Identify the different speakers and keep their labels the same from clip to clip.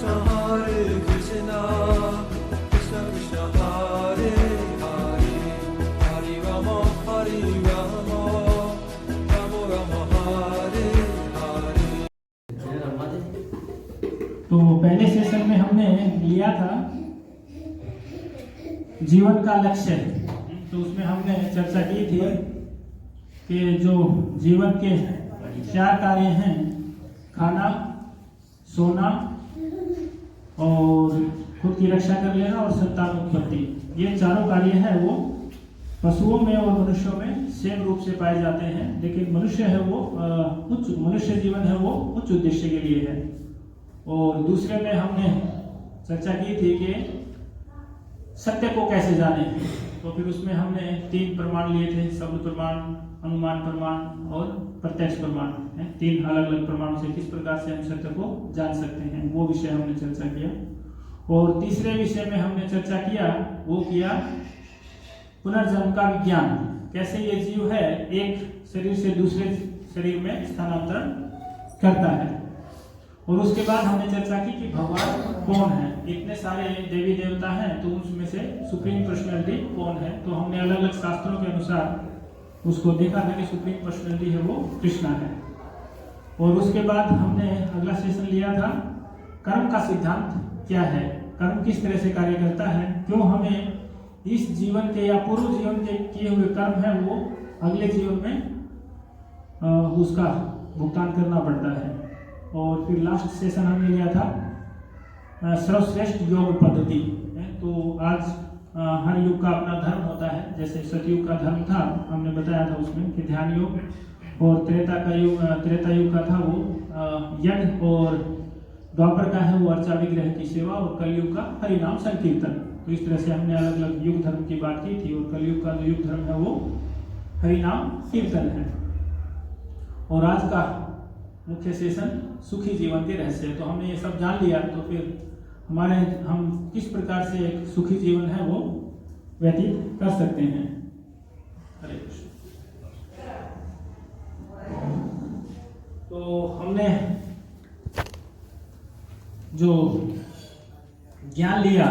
Speaker 1: Krishna Hare Krishna Krishna Krishna Hare Hare Hare Rama Hare Rama Rama Rama Hare Hare।
Speaker 2: तो पहले session में हमने लिया था जीवन का लक्ष्य। तो उसमें हमने चर्चा की थी कि जो जीवन के 4 कार्य हैं, खाना, सोना और खुद की रक्षा कर लेना और संतान उत्पत्ति, ये चारों कार्य हैं वो पशुओं में और मनुष्यों में सेम रूप से पाए जाते हैं। लेकिन मनुष्य है वो मनुष्य जीवन है वो उच्च उद्देश्य के लिए है। और दूसरे में हमने चर्चा की थी कि सत्य को कैसे जाने। तो फिर उसमें हमने 3 प्रमाण लिए थे, शब्द प्रमाण, अनुमान प्रमाण और प्रत्यक्ष प्रमाण। 3 अलग अलग प्रमाणों से किस प्रकार से हम सत्य को जान सकते हैं, वो विषय हमने चर्चा किया। और तीसरे विषय में हमने चर्चा किया पुनर्जन्म का विज्ञान, कैसे ये जीव है एक शरीर से दूसरे शरीर में स्थानांतरण करता है। और उसके बाद हमने चर्चा की कि भगवान कौन है। इतने सारे देवी देवता हैं तो उसमें से सुप्रीम पर्सनैलिटी कौन है। तो हमने अलग अलग शास्त्रों के अनुसार उसको देखा था कि सुप्रीम पर्सनैलिटी है वो कृष्णा है। और उसके बाद हमने अगला सेशन लिया था कर्म का सिद्धांत क्या है, कर्म किस तरह से कार्य करता है, क्यों हमें इस जीवन के या पूर्व जीवन के किए हुए कर्म है वो अगले जीवन में उसका भुगतान करना पड़ता है। और फिर लास्ट सेशन हमने लिया था सर्वश्रेष्ठ योग पद्धति। तो आज हर युग का अपना धर्म होता है। जैसे सतयुग का धर्म था, हमने बताया था उसमें कि ध्यान योग, और त्रेता युग का था वो यज्ञ, और द्वापर का है वो अर्चा विग्रह की सेवा, और कलयुग का हरिनाम संकीर्तन। तो इस तरह से हमने अलग अलग युग धर्म की बात की थी। और कलयुग का जो युग धर्म है वो हरिनाम कीर्तन है। और आज का मुख्य सेशन सुखी जीवन के रहस्य। तो हमने ये सब जान लिया, तो फिर हम किस प्रकार से एक सुखी जीवन है वो व्यतीत कर सकते हैं। हरे कृष्ण। तो हमने जो ज्ञान लिया,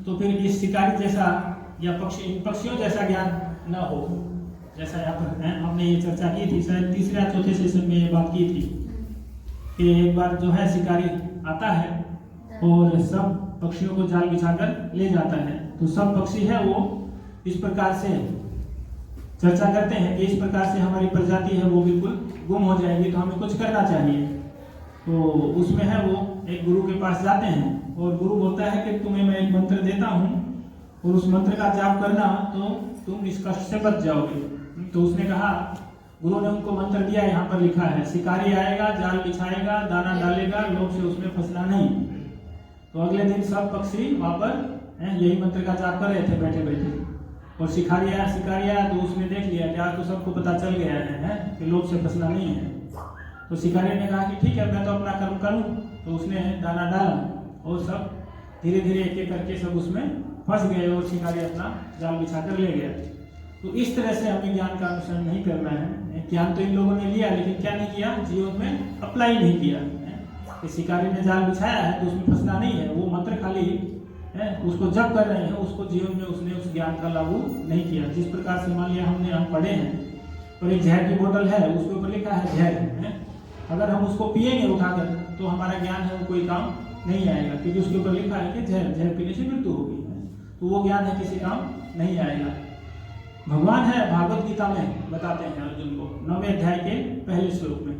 Speaker 2: तो फिर इस शिकारी जैसा या पक्षियों जैसा ज्ञान न हो, जैसा यहाँ पर है। हमने ये चर्चा की थी, शायद तीसरे या चौथे सेशन में ये बात की थी कि एक बार जो है शिकारी आता है और सब पक्षियों को जाल बिछाकर ले जाता है। तो सब पक्षी है वो इस प्रकार से चर्चा करते हैं कि इस प्रकार से हमारी प्रजाति है वो बिल्कुल गुम हो जाएगी, तो हमें कुछ करना चाहिए। तो उसमें है वो एक गुरु के पास जाते हैं और गुरु बोलता है कि तुम्हें मैं एक मंत्र देता हूँ और उस मंत्र का जाप करना तो तुम इस कष्ट से बच जाओगे। तो उसने कहा, गुरु ने उनको मंत्र दिया, यहाँ पर लिखा है शिकारी आएगा, जाल बिछाएगा, दाना डालेगा, लोभ से उसमें फंसना नहीं। तो अगले दिन सब पक्षी वहां पर यही मंत्र का जाप कर रहे थे बैठे बैठे। और शिकारी आया तो उसने देख लिया कि आज तो सबको पता चल गया है कि लोभ से फंसना नहीं है। तो शिकारी ने कहा कि ठीक है, मैं तो अपना कर्म करूं। तो उसने दाना डाला और सब धीरे धीरे एक एक करके सब उसमें फंस गए और शिकारी अपना जाल बिछा कर ले गया। तो इस तरह से हमें ज्ञान का अनुसरण नहीं करना है। ज्ञान तो इन लोगों ने लिया, लेकिन क्या नहीं किया, जीवन में अप्लाई नहीं किया। कि शिकारी ने जाल बिछाया है तो उसमें फंसना नहीं है, वो मंत्र खाली उसको जप कर रहे हैं, उसको जीवन में उसने उस ज्ञान का लागू नहीं किया। जिस प्रकार से मान लिया हम पढ़े हैं और एक जहर की बोतल है, उसके ऊपर लिखा है जहर, अगर हम उसको पिएंगे उठाकर तो हमारा ज्ञान है वो कोई काम नहीं आएगा, क्योंकि उसके ऊपर लिखा है कि जहर पीने से मृत्यु होगी। तो वो ज्ञान है किसी काम नहीं आएगा। भगवान है भागवत गीता में बताते हैं अर्जुन को 9वें अध्याय के पहले श्लोक में,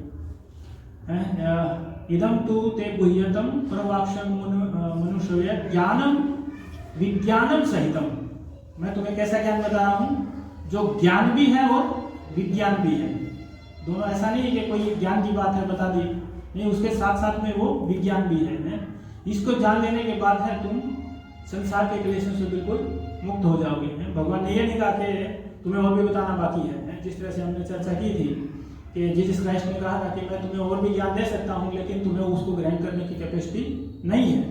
Speaker 2: इदम तु ते गुह्यतम प्रवाक्षम मनुष्य ज्ञानम विज्ञानम सहितम। मैं तुम्हें कैसा ज्ञान बता रहा हूँ जो ज्ञान भी है और विज्ञान भी है। दोनों, ऐसा नहीं है कि कोई ज्ञान की बात है बता दी, नहीं, उसके साथ साथ में वो विज्ञान भी है। इसको जान लेने के बाद है तुम संसार के क्लेशों से बिल्कुल मुक्त हो जाओगे। भगवान ने ये नहीं कहा कि तुम्हें और भी बताना बाकी है। जिस तरह से हमने चर्चा की थी कि जीसस क्राइस्ट ने कहा था कि मैं तुम्हें और भी ज्ञान दे सकता हूँ, लेकिन तुम्हें उसको ग्रहण करने की कैपेसिटी नहीं है।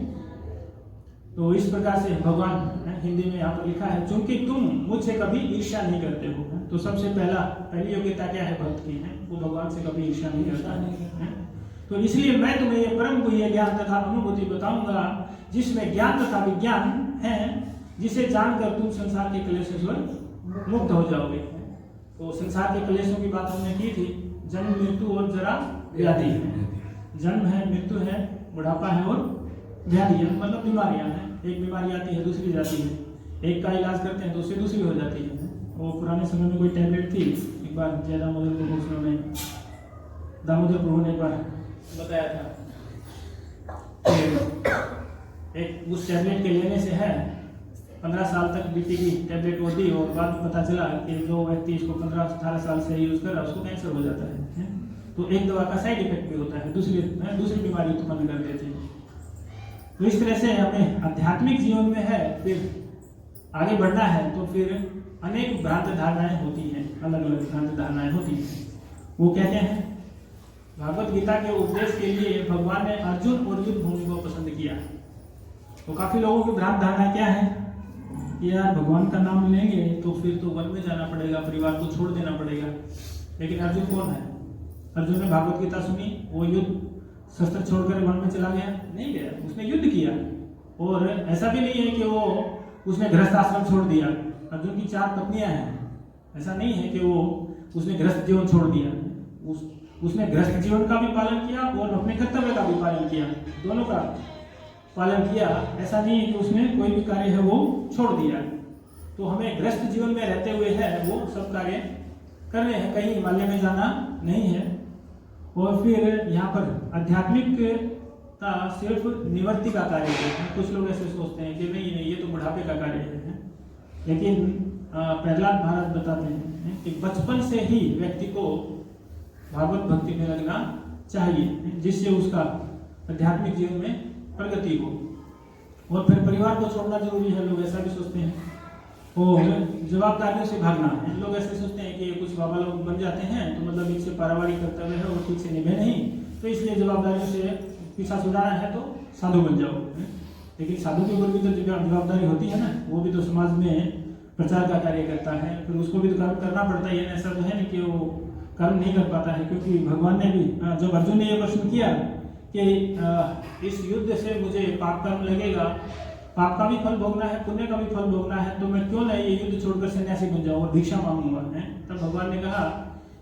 Speaker 2: तो इस प्रकार से भगवान हिंदी में यहाँ पर लिखा है, चूंकि तुम मुझसे कभी ईर्ष्या नहीं करते हो। तो सबसे पहली योग्यता क्या है भक्त की, वो भगवान से कभी ईर्ष्या नहीं करता है। तो इसलिए मैं तुम्हें ये परम गुह्य ज्ञान तथा अनुभूति बताऊंगा, जिसमें ज्ञान तथा विज्ञान है, जिसे जानकर तुम संसार के क्लेशों से मुक्त हो जाओगे। तो संसार के क्लेशों की बात हमने की थी, जन्म मृत्यु और जरा व्याधि है। जन्म है, मृत्यु है, बुढ़ापा है और व्याधि है, मतलब बीमारियां हैं। एक बीमारी आती है, दूसरी जाती है, एक का इलाज करते हैं तो उससे दूसरी हो जाती है। वो पुराने समय में कोई टैबलेट थी, एक बार जयदामोदर प्रभु ने, दामोदर प्रभु ने एक बार बताया था कि एक उस टैबलेट के लेने से है 15 साल तक बीपी की टैबलेट वो दी, और बाद में पता चला कि जो व्यक्ति इसको 15-18 साल से यूज कर रहा है उसको कैंसर हो जाता है। तो एक दवा का साइड इफेक्ट भी होता है, दूसरी बीमारी उत्पन्न कर देती है। तो इस तरह से हमें आध्यात्मिक जीवन में है, फिर आगे बढ़ना है तो फिर अनेक भ्रांत धारणाएं होती हैं, अलग अलग भ्रांत धारणाएं होती हैं। वो कहते हैं भागवत गीता के उपदेश के लिए भगवान ने अर्जुन और युद्ध भूमि को पसंद किया। तो काफी लोगों की भ्रांत धारणा क्या है कि यार भगवान का नाम लेंगे तो फिर तो वन में जाना पड़ेगा, परिवार को छोड़ देना पड़ेगा। लेकिन अर्जुन कौन है? अर्जुन ने भागवत गीता सुनी, वो युद्ध शस्त्र छोड़कर वन में चला गया? नहीं गया, उसने युद्ध किया। और ऐसा भी नहीं है कि वो उसने गृहस्थ आश्रम छोड़ दिया। अर्जुन की 4 पत्नियां हैं, ऐसा नहीं है कि वो उसने गृहस्थ जीवन छोड़ दिया। उसने गृहस्थ जीवन का भी पालन किया और अपने कर्तव्य का भी पालन किया, दोनों का पालन किया। ऐसा नहीं है कि उसने कोई भी कार्य है वो छोड़ दिया। तो हमें गृहस्थ जीवन में रहते हुए है वो सब कार्य कर रहे हैं, कहीं हिमालय में जाना नहीं है। और फिर यहाँ पर आध्यात्मिकता सिर्फ निवृत्ति का कार्य है। कुछ लोग ऐसे सोचते हैं कि नहीं ये तो बुढ़ापे का कार्य है। लेकिन प्रहलाद महाराज बताते हैं कि बचपन से ही व्यक्ति को भागवत भक्ति में लगना चाहिए, जिससे उसका आध्यात्मिक जीवन में प्रगति हो। और फिर परिवार को छोड़ना जरूरी है, लोग ऐसा भी सोचते हैं। और जवाबदारियों से भागना है, लोग ऐसे सोचते हैं कि कुछ बाबा लोग बन जाते हैं तो मतलब इनसे पारिवारिक कर्तव्य है और ठीक से निभे नहीं, तो इसलिए जवाबदारियों से पीछा छुड़ाना है तो साधु बन जाओ। लेकिन साधु के ऊपर भी तो जवाबदारी होती है ना, वो भी तो समाज में प्रचार का कार्य करता है, फिर उसको भी तो कर्म करना पड़ता है। ऐसा तो है नहीं कि वो कर्म नहीं कर पाता है, क्योंकि भगवान ने भी, जब अर्जुन ने यह प्रश्न किया कि इस युद्ध से मुझे पाप कर्म लगेगा, पाप का भी फल भोगना है, पुण्य का भी फल भोगना है, तो मैं क्यों नहीं ये युद्ध छोड़कर सन्यासी बन जाऊं और भिक्षा मांगूंगा। तब भगवान ने कहा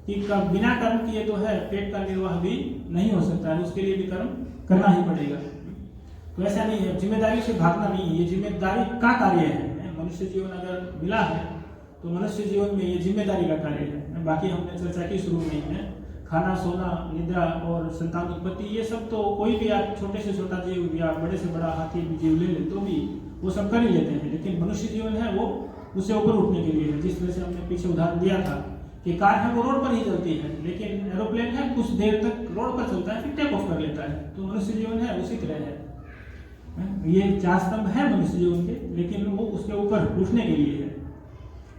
Speaker 2: कि बिना कर्म किए तो है पेट का निर्वाह भी नहीं हो सकता है, उसके लिए भी कर्म करना ही पड़ेगा। तो ऐसा नहीं है, जिम्मेदारी से भागना नहीं है, ये जिम्मेदारी का कार्य है। मनुष्य जीवन अगर मिला है तो मनुष्य जीवन में ये जिम्मेदारी का कार्य है। बाकी हमने चर्चा की शुरू में है, खाना, सोना, निद्रा और संतान उत्पत्ति, ये सब तो कोई भी आप छोटे से छोटा जीव या बड़े से बड़ा हाथी भी जीव ले ले तो भी वो सब कर ही लेते हैं। लेकिन मनुष्य जीवन है वो उससे ऊपर उठने के लिए है। जिस तरह से हमने पीछे उदाहरण दिया था कि कार है वो रोड पर ही चलती है, लेकिन एरोप्लेन है कुछ देर तक रोड पर चलता है फिर टेक ऑफ कर लेता है। तो मनुष्य जीवन है उसी तरह है। ये 4 स्तंभ है मनुष्य जीवन के, लेकिन वो उसके ऊपर उठने के लिए है।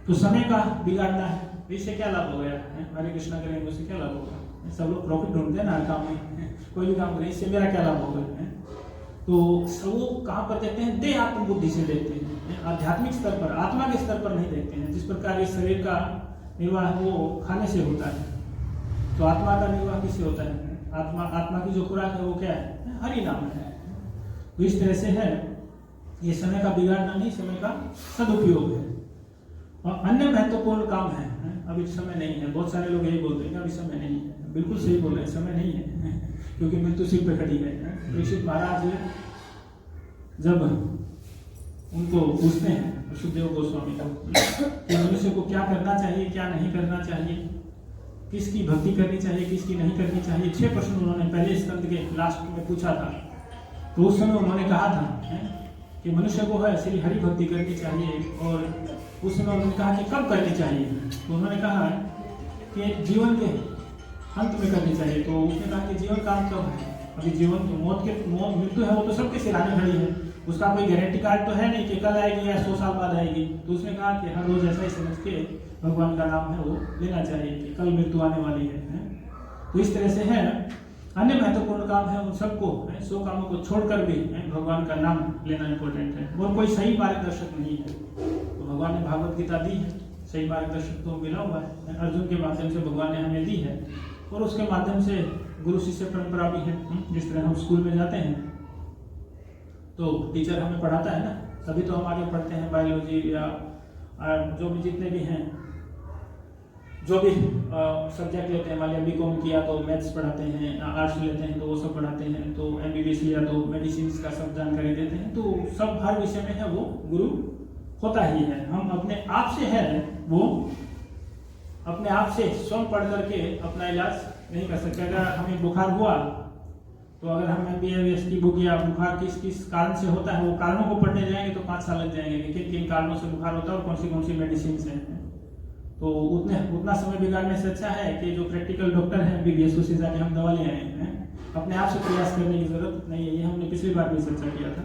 Speaker 2: तो समय का बिगाड़ना है, इससे क्या लाभ हो गया? हरे कृष्णा करेंगे उससे क्या लाभ होगा? सब लोग प्रॉफिट ढूंढते हैं ना हर काम में, कोई भी काम करें इससे मेरा क्या लाभ होगा? तो वो कहाँ पर देखते हैं? देहात्म बुद्धि से देखते हैं, आध्यात्मिक स्तर पर, आत्मा के स्तर पर नहीं देखते हैं। जिस प्रकार इस शरीर का निर्वाह वो खाने से होता है, तो आत्मा का निर्वाह किससे होता है? आत्मा की जो खुराक है वो क्या है? हरि नाम है। तो इस तरह से है, ये समय का बिगाड़ना नहीं, समय का सदुपयोग है। और अन्य महत्वपूर्ण काम है, अभी समय नहीं है। बहुत सारे लोग यही बोलते हैं अभी समय नहीं है। बिल्कुल सही बोल रहे हैं, समय नहीं है, क्योंकि मृत्यु सिर पे खड़ी है। परीक्षित महाराज जब उनको पूछते हैं सुखदेव गोस्वामी को कि मनुष्य को क्या करना चाहिए, क्या नहीं करना चाहिए, किसकी भक्ति करनी चाहिए, किसकी नहीं करनी चाहिए, 6 प्रश्न उन्होंने पहले स्कंद के लास्ट में पूछा था। तो उस समय उन्होंने कहा था कि मनुष्य को है श्री हरि भक्ति करनी चाहिए, और उस समय उन्होंने कहा कि कब करनी चाहिए। तो उन्होंने कहा कि जीवन के अंत में करनी चाहिए। तो उसने कहा कि जीवन का अंत कब है? अभी जीवन तो मृत्यु है वो तो सबके सिर आने खड़ी है, उसका कोई गारंटी कार्ड तो है नहीं कि कल आएगी या 100 साल बाद आएगी। तो उसने कहा कि हर रोज ऐसा ही समझ के भगवान का नाम है वो लेना चाहिए कि कल मृत्यु आने वाली है। तो इस तरह से है, अन्य महत्वपूर्ण काम है उन सबको, 100 कामों को छोड़कर भी भगवान का नाम लेना इंपॉर्टेंट है। और कोई सही मार्गदर्शक नहीं है। तो भगवान ने भागवत गीता दी है, सही मार्गदर्शक तो मिला हुआ है, अर्जुन के माध्यम से भगवान ने हमें दी है, और उसके माध्यम से गुरु शिष्य परंपरा भी है। जिस तरह हम स्कूल में जाते हैं तो टीचर हमें पढ़ाता है ना, तभी तो हम आगे पढ़ते हैं बायोलॉजी या जो भी जितने भी हैं, जो भी सब्जेक्ट लेते हैं। मान लिया बीकॉम किया तो मैथ्स पढ़ाते हैं, आर्ट्स लेते हैं तो वो सब पढ़ाते हैं, तो एमबीबीएस लिया तो मेडिसिन का सब जानकारी देते हैं। तो सब हर विषय में है वो गुरु होता ही है। हम अपने आप से है वो अपने आप से स्वयं पढ़ करके अपना इलाज नहीं कर सकते। अगर हमें बुखार हुआ तो अगर हम एमबीबीएस की बुक या बुखार किस किस कारण से होता है वो कारणों को पढ़ने जाएंगे तो 5 साल लग जाएंगे कि किन कारणों से बुखार होता है और कौन सी मेडिसिन है। तो उतना समय बिगाड़ने से अच्छा है कि जो प्रैक्टिकल डॉक्टर है एमबीबीएस उससे जाके हम दवा ले आए हैं। अपने आप से प्रयास करने की जरूरत नहीं है। ये हमने पिछली बार भी चर्चा किया था।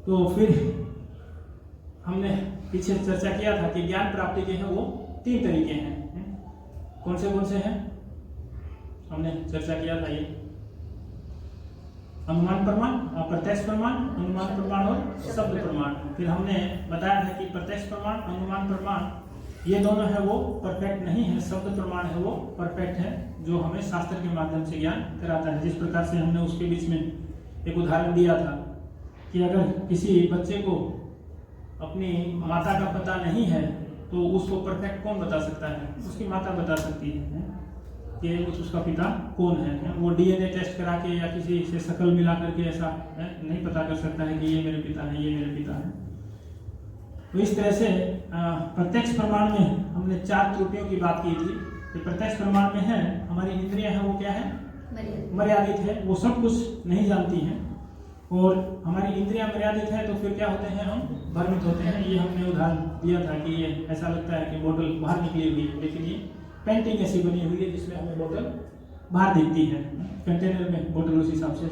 Speaker 2: तो फिर हमने पीछे चर्चा किया था कि ज्ञान प्राप्ति के हैं वो 3 तरीके हैं। कौन से हैं हमने चर्चा किया था? ये अनुमान प्रमाण, प्रत्यक्ष प्रमाण, अनुमान प्रमाण और शब्द प्रमाण। फिर हमने बताया था कि प्रत्यक्ष प्रमाण, अनुमान प्रमाण ये दोनों है वो परफेक्ट नहीं है, शब्द प्रमाण है वो परफेक्ट है, जो हमें शास्त्र के माध्यम से ज्ञान कराता है। जिस प्रकार से हमने उसके बीच में एक उदाहरण दिया था कि अगर किसी बच्चे को अपनी माता का पता नहीं है तो उसको परफेक्ट कौन बता सकता है? उसकी माता बता सकती है कि उसका पिता कौन है। वो डीएनए टेस्ट करा के या किसी से शक्ल मिला करके ऐसा नहीं पता कर सकता है कि ये मेरे पिता है, ये मेरे पिता है। तो इस तरह से प्रत्यक्ष प्रमाण में हमने 4 त्रुटियों की बात की थी कि प्रत्यक्ष प्रमाण में है हमारी इंद्रियां हैं वो क्या है? मर्यादित है, वो सब कुछ नहीं जानती हैं। और हमारी इंद्रियां मर्यादित है तो फिर क्या होते हैं? हम भ्रमित होते हैं। ये हमने उदाहरण दिया था कि ये ऐसा लगता है कि बोतल बाहर निकली हुई है, लेकिन ये पेंटिंग ऐसी बनी हुई है जिसमें हमें बोतल बाहर दिखती है। कंटेनर में बोतल उस हिसाब से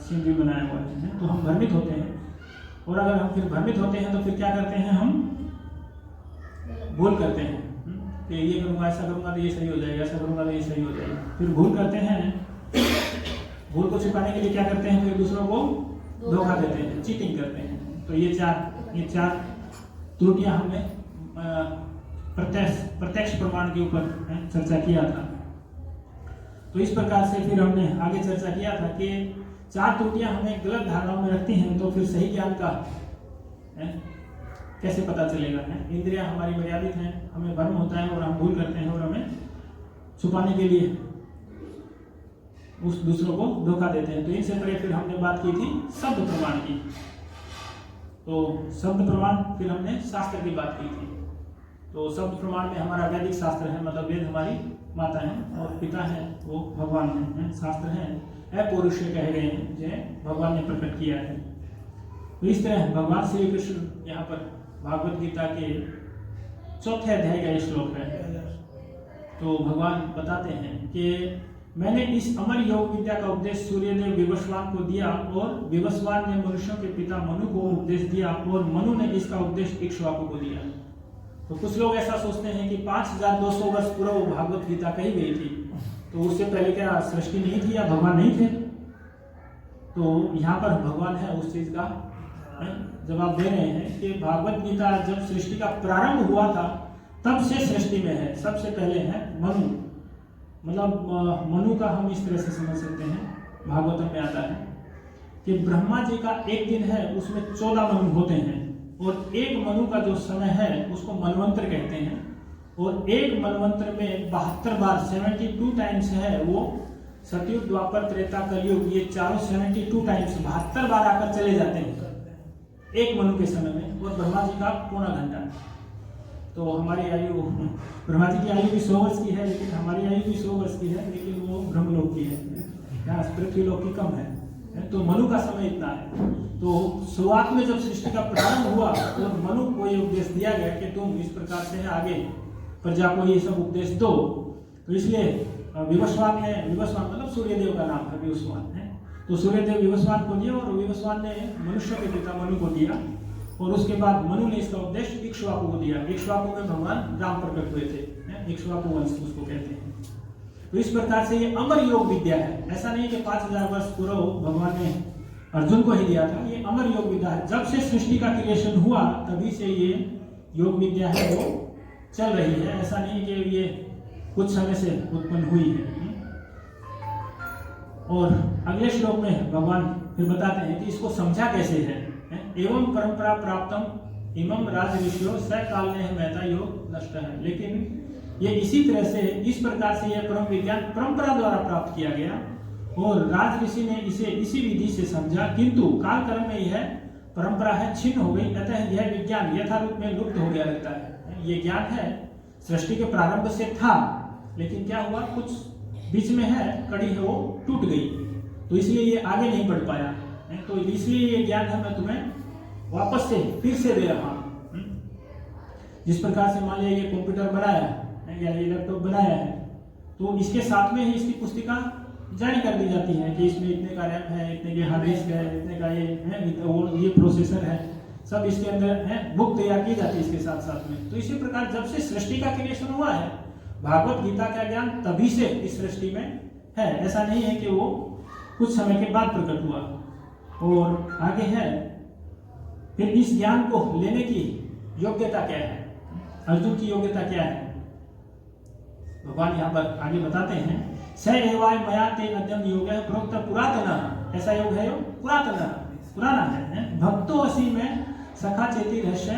Speaker 2: सीन भी बनाया हुआ है। तो हम भ्रमित होते हैं। और अगर हम फिर भ्रमित होते हैं तो फिर क्या करते हैं? हम भूल करते हैं कि ये करूँगा, ऐसा करूँगा तो ये सही हो जाएगा, ऐसा करूँगा तो ये सही हो जाएगा। फिर भूल करते हैं। भूल को छिपाने के लिए क्या करते हैं? फिर दूसरों को धोखा देते हैं, चीटिंग करते हैं। तो ये चार त्रुटियां हमने प्रत्यक्ष प्रमाण के ऊपर चर्चा किया था। तो इस प्रकार से फिर हमने आगे चर्चा किया था कि 4 त्रुटियां हमें गलत धारणाओं में रखती हैं, तो फिर सही ज्ञान का कैसे पता चलेगा? इंद्रियां हमारी मर्यादित हैं, हमें भ्रम होता है और हम भूल करते हैं और हमें छुपाने के लिए उस दूसरों को धोखा देते हैं। तो इनसे पहले फिर हमने बात की थी शब्द प्रमाण की। तो शब्द प्रमाण फिर हमने शास्त्र की बात की थी। तो शब्द प्रमाण में हमारा वैदिक शास्त्र है, मतलब वेद हमारी माता है और पिता है वो भगवान है। शास्त्र है अपौरुष कहे गए हैं जो भगवान ने प्रकट किया है। तो इस तरह भगवान श्री कृष्ण यहाँ पर भागवत गीता के 4थे अध्याय का श्लोक है। तो भगवान बताते हैं कि मैंने इस अमर योग विद्या का उपदेश सूर्यदेव विवस्वान को दिया और विवस्वान ने मनुष्यों के पिता मनु को उपदेश दिया और मनु ने इसका उपदेश इक्ष्वाकु को दिया। तो कुछ लोग ऐसा सोचते हैं कि 5200 वर्ष पूर्व भागवत गीता कही गई थी, तो उससे पहले क्या सृष्टि नहीं थी या भगवान नहीं थे? तो यहाँ पर भगवान है उस चीज का जवाब दे रहे हैं कि भागवत गीता जब सृष्टि का प्रारंभ हुआ था तब से सृष्टि में है। सबसे पहले है मनु, मतलब मनु का हम इस तरह से समझ सकते हैं, भागवतम में आता है कि ब्रह्मा जी का एक दिन है उसमें 14 मनु होते हैं और एक मनु का जो समय है उसको मनवंतर कहते हैं। और एक मनवंतर में 72 बार 72 टाइम्स है वो सतयुग द्वापर त्रेता कलयुग, ये चारों 72 टाइम्स 72 बार आकर चले जाते हैं एक मनु के समय में। और ब्रह्मा जी का पौना घंटा। तो हमारी आयु, ब्रह्मा जी की आयु भी 100 वर्ष की है, लेकिन हमारी आयु भी 100 वर्ष की है, लेकिन वो ब्रह्मलोक की है, यहाँ पृथ्वी लोक की कम है। तो मनु का समय इतना है। तो शुरुआत में जब सृष्टि का प्रारंभ हुआ तो मनु को ये उपदेश दिया गया कि तुम इस प्रकार से आगे प्रजा को ये सब उपदेश दो। तो इसलिए विवस्वान मतलब सूर्यदेव का नाम है, विवस्वान है। तो सूर्यदेव विवस्वान को दिया और विवस्वान ने मनुष्य के पिता मनु को दिया और उसके बाद मनु ने इसका उपदेश इक्ष्वाकु को दिया। इक्ष्वाकु में भगवान राम प्रकट हुए थे, इक्ष्वाकु वंश उसको कहते हैं। तो इस प्रकार से ये अमर योग विद्या है। ऐसा नहीं कि 5000 वर्ष पूर्व भगवान ने अर्जुन को ही दिया था, ये अमर योग विद्या है। जब से सृष्टि का क्रिएशन हुआ तभी से ये योग विद्या है वो चल रही है। ऐसा नहीं कि ये कुछ समय से उत्पन्न हुई है। और अगले श्लोक में भगवान फिर बताते हैं कि इसको समझा कैसे है? एवं परंपरा प्राप्तम इमम राज ऋषियों स काल ने महता योग नष्ट है। लेकिन ये इसी तरह से इस प्रकार से यह परम विज्ञान परंपरा द्वारा प्राप्त किया गया और राज ऋषि ने इसे इसी विधि से समझा, किंतु काल कर्म में यह परंपरा है छिन्न हो गई, अतः यह विज्ञान यथारूप में लुप्त हो गया रहता है। ये ज्ञान है सृष्टि के प्रारंभ से था, लेकिन क्या हुआ, कुछ बीच में है कड़ी है वो टूट गई, तो इसलिए ये आगे नहीं बढ़ पाया। तो इसलिए ये ज्ञान है मैं तुम्हें वापस से फिर से दे रहा हूं। जिस प्रकार से मान लिया ये कंप्यूटर बनाया है या ये लैपटॉप बनाया है, तो इसके साथ में ही इसकी पुस्तिका जारी कर दी जाती है कि इसमें इतने का रैम है, इतने के हार्ड डिस्क है, इतने का ये है, ये प्रोसेसर है, सब इसके अंदर है, बुक तैयार की जाती है इसके साथ साथ में। तो इसी प्रकार जब से सृष्टि का क्रिएशन हुआ है, भागवत गीता का ज्ञान तभी से इस सृष्टि में है, ऐसा नहीं है कि वो कुछ समय के बाद प्रकट हुआ। और आगे है फिर इस ज्ञान को लेने की योग्यता क्या है, अर्जुन की योग्यता क्या है, भगवान यहाँ पर आगे बताते हैं। स एवाय मया ते अद्यम योग है प्रोक्त पुरातन, ऐसा योग है योग पुराना है। भक्तो असी में सखा चेती रहस्य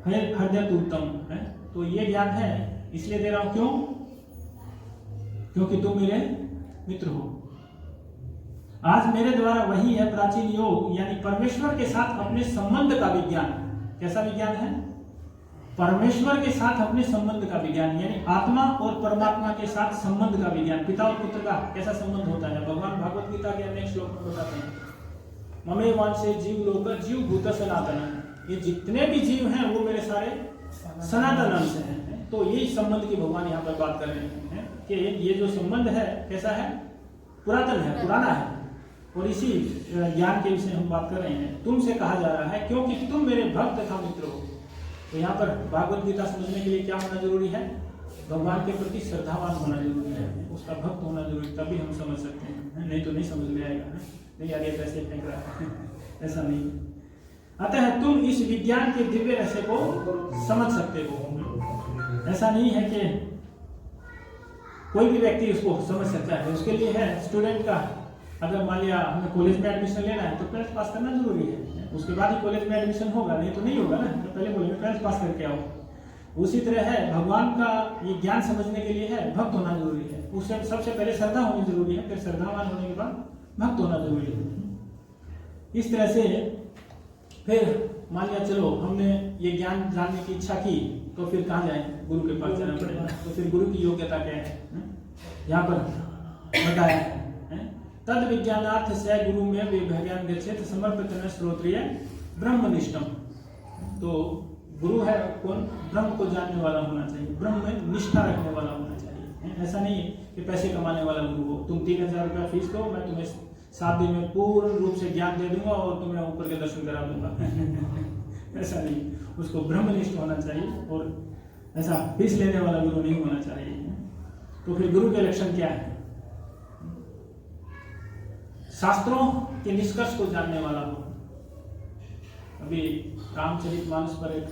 Speaker 2: हृदय उत्तम है। तो ये ज्ञान है इसलिए दे रहा हूं, क्यों? क्योंकि तुम मेरे मित्र हो। आज मेरे द्वारा वही है प्राचीन योग, यानी परमेश्वर के साथ अपने संबंध का विज्ञान। कैसा विज्ञान है? परमेश्वर के साथ अपने संबंध का विज्ञान, यानी आत्मा और परमात्मा के साथ संबंध का विज्ञान। पिता और पुत्र का कैसा संबंध होता है, भगवान भागवत गीता के अनेक श्लोक में बताते हैं। ममे वांसे जीव लोक जीव भूत सनातन, ये जितने भी जीव हैं वो मेरे सारे सनातन अंश हैं। तो यही संबंध की भगवान यहाँ पर बात कर रहे हैं कि ये जो संबंध है कैसा है, पुरातन है, पुराना है। और इसी ज्ञान के विषय हम बात कर रहे हैं। तुमसे कहा जा रहा है क्योंकि तुम मेरे भक्त तथा मित्र हो। तो यहाँ पर भागवत गीता समझने के लिए क्या होना जरूरी है, भगवान के प्रति श्रद्धावान होना जरूरी है, उसका भक्त होना जरूरी, तभी हम समझ सकते हैं, नहीं तो नहीं समझ में आएगा। नहीं यार ये पैसे फेंक रहा है, ऐसा नहीं। अतः तुम इस विज्ञान के दिव्य रहस्य को समझ सकते हो। ऐसा नहीं है कि कोई भी व्यक्ति उसको समझ सकता है, उसके लिए है स्टूडेंट का, अगर मान लिया हमें कॉलेज में एडमिशन लेना है तो 12th पास करना जरूरी है, उसके बाद ही कॉलेज में एडमिशन होगा, नहीं तो नहीं होगा ना। तो पहले बोले 12th पास करके आओ। उसी तरह है भगवान का ये ज्ञान समझने के लिए है भक्त होना जरूरी है। उससे सबसे पहले श्रद्धा होनी जरूरी है, फिर श्रद्धावान होने के बाद भक्त होना जरूरी है। इस तरह से फिर मान लिया चलो हमने ये ज्ञान जानने की इच्छा की, तो फिर कहाँ जाए, गुरु के पास जाना पड़ेगा। तो फिर गुरु की योग्यता क्या है, यहाँ पर बताया है। तद विज्ञानार्थ से गुरु में विज्ञान गच्छेत समर्पित श्रोत्रिय ब्रह्मनिष्ठम। तो गुरु है कौन, ब्रह्म को जानने वाला होना चाहिए, ब्रह्म में निष्ठा रखने वाला होना चाहिए। ऐसा नहीं कि पैसे कमाने वाला गुरु हो, तुम 3000 रुपया फीस दो, मैं तुम्हें 7 दिन में पूर्ण रूप से ज्ञान दे दूंगा और तुम्हें ऊपर के दर्शन करा दूंगा। ऐसा नहीं, उसको ब्रह्मनिष्ठ होना चाहिए और ऐसा फीस लेने वाला गुरु नहीं होना चाहिए। तो फिर गुरु के लक्षण क्या है, शास्त्रों के निष्कर्ष को जानने वाला हो। अभी रामचरितमानस पर एक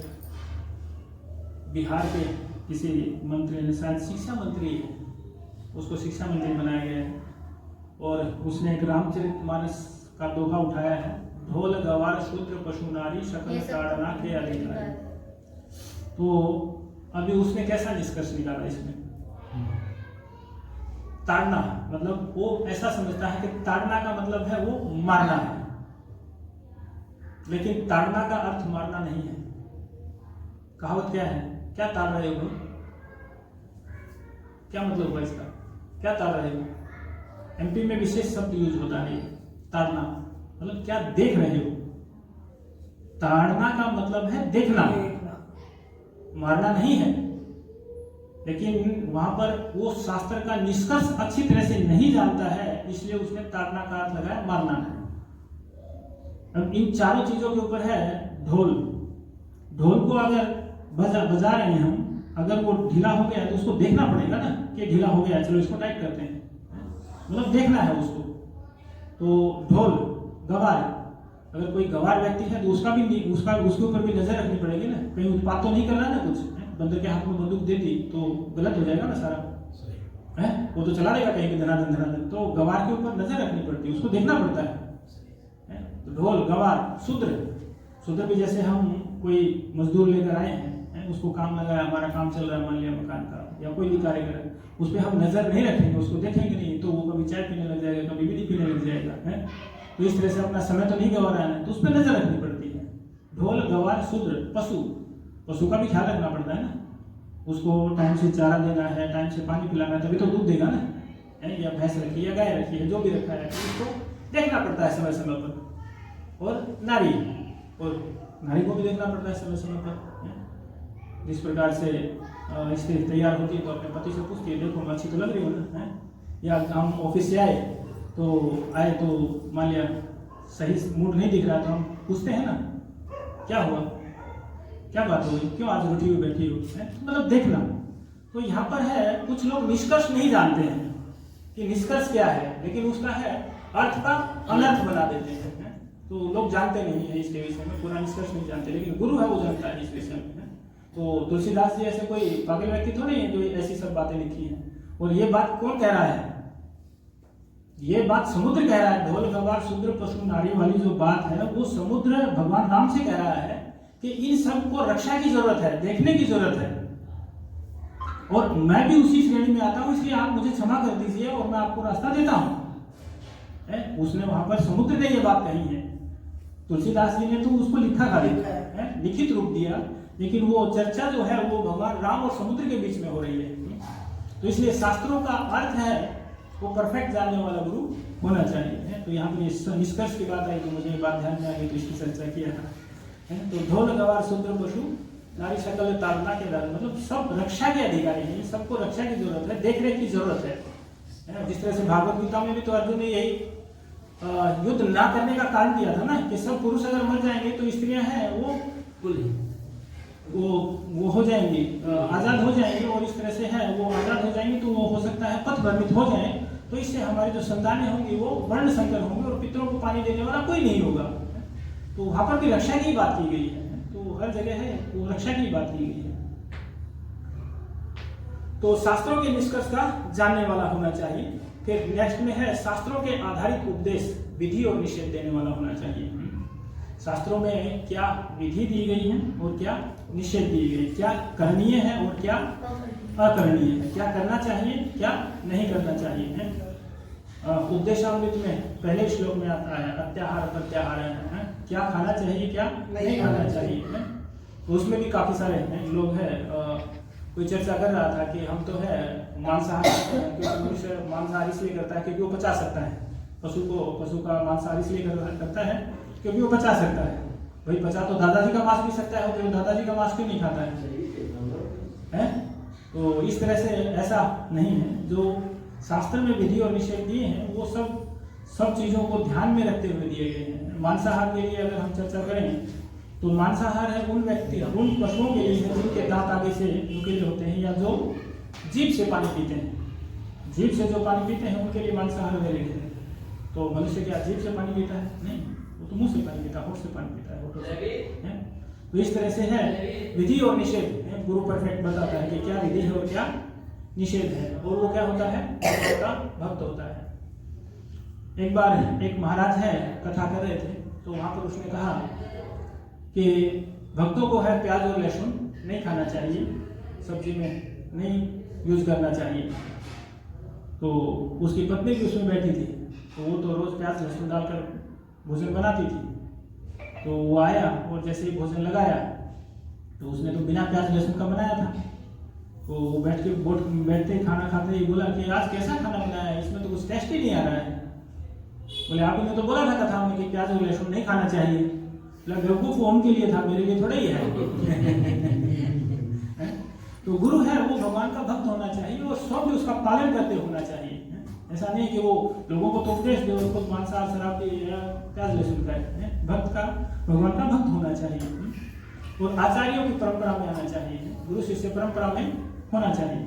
Speaker 2: बिहार के किसी मंत्री ने, शायद शिक्षा मंत्री है, उसको शिक्षा मंत्री बनाया गया है, और उसने एक रामचरितमानस का दोहा उठाया है, ढोल गवार शूद्र पशु नारी शकल ताड़ना के अधिकारी। तो अभी उसने कैसा निष्कर्ष निकाला इसमें, ताड़ना मतलब वो ऐसा समझता है कि ताड़ना का मतलब है वो मारना है, लेकिन ताड़ना का अर्थ मारना नहीं है। कहावत क्या है, क्या ताड़ रहे हो, क्या मतलब हुआ इसका, क्या ताड़ रहे हो। एमपी में विशेष शब्द यूज होता है ताड़ना, मतलब क्या देख रहे हो। ताड़ना का मतलब है देखना, मारना नहीं है। लेकिन वहां पर वो शास्त्र का निष्कर्ष अच्छी तरह से नहीं जानता है, इसलिए उसने ताड़ना का अर्थ लगाया मारना है। अब इन चारों चीजों के ऊपर है ढोल। ढोल को अगर बजा रहे हैं हम, अगर वो ढीला हो गया तो उसको देखना पड़ेगा ना कि ढीला हो गया, चलो इसको टाइट करते हैं, मतलब देखना है उसको। तो ढोल गवार, अगर कोई गवार व्यक्ति है तो उसके ऊपर भी नजर रखनी पड़ेगी ना, कहीं उत्पात तो नहीं कर रहा ना कुछ। बंदर के हाथ में बंदूक दे दी तो गलत हो जाएगा ना सारा। है, वो तो चला देगा कहीं भी धनाधन धनाधन, तो गवार के ऊपर नजर रखनी पड़ती है, उसको देखना पड़ता है? तो ढोल गवार शूद्र भी जैसे हम कोई मजदूर लेकर आए हैं, उसको काम लगाया, हमारा काम चल रहा है मान लिया मकान का या कोई भी कार्य कर, उस पर हम नजर नहीं रखेंगे, उसको देखेंगे नहीं, तो वो कभी चाय पीने लग जाएगा, कभी बीड़ी पीने लग जाएगा, है। तो इस तरह से अपना समय तो नहीं गवा रहा है, तो उस पर नजर रखनी पड़ती है। ढोल गवार शूद्र पशु का भी ख्याल रखना पड़ता है ना, उसको टाइम से चारा देना है, टाइम से पानी पिलाना है, तभी तो दूध देगा ना, है। या भैंस रखी है या गाय रखी है, जो भी रखा है, तो उसको देखना पड़ता है समय समय पर। और नारी को भी देखना पड़ता है समय समय पर, है? जिस प्रकार से स्त्री तैयार होती है तो अपने पति से पूछती है, देखो मैं अच्छी तो लग रही हूँ ना, है। या हम ऑफिस से आए तो मान लिया सही मूड नहीं दिख रहा, तो हम पूछते हैं ना, क्या हुआ, क्या बात हो गई, क्यों आज उठी हुई बैठी हो, है। मतलब देखना। तो यहाँ पर है, कुछ लोग निष्कर्ष नहीं जानते हैं कि निष्कर्ष क्या है, लेकिन उसका है अर्थ का अनर्थ बना देते हैं, है? तो लोग जानते नहीं है इसके विषय में, पूरा निष्कर्ष नहीं जानते, लेकिन गुरु है वो जानता है इस विषय में, है? तो तुलसीदास जी ऐसे कोई पागल व्यक्ति थोड़े हैं जो ऐसी सब बातें लिखी हैं। और ये बात कौन कह रहा है? ये बात समुद्र कह रहा है। ढोल गवार शूद्र पशु नारी वाली जो बात है, वो समुद्र भगवान राम से कह रहा है कि इन सब को रक्षा की जरूरत है, देखने की जरूरत है, और मैं भी उसी श्रेणी में आता हूं, इसलिए आप मुझे क्षमा कर दीजिए और मैं आपको रास्ता देता हूं। उसने वहां पर समुद्र ने ये बात कही है, तुलसीदास जी ने तो उसको लिखा है, लिखित रूप दिया, लेकिन वो चर्चा जो है वो भगवान राम और समुद्र के बीच में हो रही है। तो इसलिए शास्त्रों का अर्थ है वो परफेक्ट जानने वाला गुरु होना चाहिए। तो यहाँ पे निष्कर्ष की बात आई तो मुझे बात ध्यान में आ गई, तो इसकी चर्चा किया है। तो ढोल गवार शूद्र पशु नारी सकल ताड़ना के दर, मतलब सब रक्षा के अधिकारी हैं, सबको रक्षा की जरूरत है, देख रेख की जरूरत है। जिस तरह से भागवत गीता में भी तो अर्जुन ने यही युद्ध ना करने का कारण दिया था ना, कि सब पुरुष अगर मर जाएंगे तो स्त्रियां हैं वो हो जाएंगी, आजाद हो जाएंगी, और इस तरह से है वो आजाद हो जाएंगी तो वो हो सकता है पथ भ्रमित हो जाए, तो इससे हमारी जो संतानें होंगी वो वर्ण संकर होंगी और पितरों को पानी देने वाला कोई नहीं होगा। तो वहां पर भी रक्षा की बात की गई है, तो हर जगह है वो रक्षा की बात की गई है। तो शास्त्रों के निष्कर्ष का जानने वाला होना चाहिए। फिर नेक्स्ट में है शास्त्रों के आधारित उपदेश, विधि और निषेध देने वाला होना चाहिए। शास्त्रों में क्या विधि दी गई है और क्या निषेध दी गई, क्या करणीय है और क्या अकरणीय है, क्या करना चाहिए क्या नहीं करना चाहिए। उपदेशामृत में पहले श्लोक में आता है अत्याहार प्रत्याहार है, क्या खाना चाहिए क्या नहीं खाना चाहिए। तो उसमें भी काफी सारे लोग हैं, कोई चर्चा कर रहा था कि हम तो है मांसाहार करते हैं, क्योंकि मनुष्य मांसाहार इसलिए करता है क्योंकि वो पचा सकता है, पशु का मांसाहार इसलिए करता है क्योंकि वो पचा सकता है। भाई पचा तो दादाजी का मांस भी सकता है, तो दादाजी का मांस क्यों नहीं खाता है? तो इस तरह से ऐसा नहीं है। जो शास्त्र में विधि और निषेध दिए हैं वो सब चीजों को ध्यान में रखते हुए दिए गए हैं। मांसाहार के लिए अगर हम चर्चा करें तो मांसाहार है उन पशुओं के लिए है जिनके दांत आगे से नुकीले होते हैं या जो जीभ से पानी पीते हैं। जीभ से जो पानी पीते हैं उनके लिए मांसाहार वैलिड है। तो मनुष्य क्या जीभ से पानी पीता है? नहीं, वो तो मुंह से पानी पीता है, होठ से पानी पीता है, होठों से। तो इस तरह से है विधि और निषेध। गुरु परफेक्ट बताता है कि क्या विधि है और क्या निषेध है, और वो क्या होता है, का भक्त होता है। एक बार एक महाराज है कथा कर रहे थे, तो वहां पर उसने कहा कि भक्तों को है प्याज और लहसुन नहीं खाना चाहिए, सब्जी में नहीं यूज करना चाहिए। तो उसकी पत्नी भी उसमें बैठी थी, तो वो तो रोज प्याज लहसुन डालकर भोजन बनाती थी। तो वो आया और जैसे ही भोजन लगाया तो उसने तो बिना प्याज लहसुन का बनाया था। तो वो बैठते खाना खाते ही बोला कि आज कैसा खाना बनाया है, इसमें तो कुछ टेस्ट ही नहीं आ रहा है। बोले आपने तो बोला था कथा में कि प्याज और लहसुन नहीं खाना चाहिए। बेवकूफ वो उनके लिए था, मेरे लिए थोड़ा ही है। तो गुरु है वो भगवान का भक्त होना चाहिए और सब भी उसका पालन करते होना चाहिए। ऐसा नहीं कि वो लोगों को तो उपदेश दे और खुद मांसाहार शराब या प्याज लहसुन खाए। भक्त का भगवान का भक्त होना चाहिए और आचार्यों की परंपरा में आना चाहिए, गुरु शिष्य परंपरा में होना चाहिए।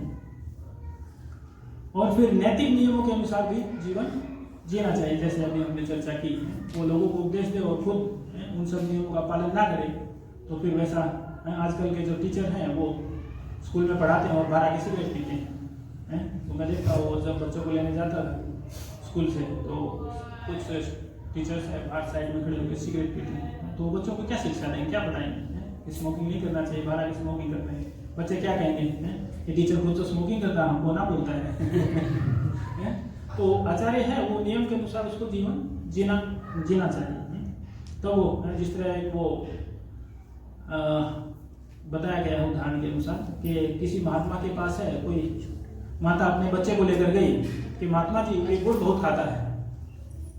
Speaker 2: और फिर नैतिक नियमों के अनुसार भी जीवन जीना चाहिए, जैसे अभी हमने चर्चा की। वो लोगों को उपदेश दे और खुद उन सब नियमों का पालन ना करे तो फिर वैसा आजकल के जो टीचर हैं वो स्कूल में पढ़ाते हैं और बाहर आके सिगरेट पीते हैं। हैं। तो मैं देखता वो जब बच्चों को लेने जाता था स्कूल से, तो कुछ टीचर्स है बाहर साइड में खड़े होकर सिगरेट पीते, तो बच्चों को क्या शिक्षा देंगे, क्या पढ़ाएंगे? स्मोकिंग नहीं करना चाहिए, बाहर आके स्मोकिंग करते हैं, बच्चे क्या कहेंगे? ये टीचर खुद तो स्मोकिंग करता है, हमको ना बोलता है। तो आचार्य है वो नियम के अनुसार उसको जीवन जीना चाहिए। तो वो जिस तरह वो बताया गया है उदाहरण के अनुसार कि किसी महात्मा के पास है कोई माता अपने बच्चे को लेकर गई कि महात्मा जी ये गुड़ बहुत खाता है,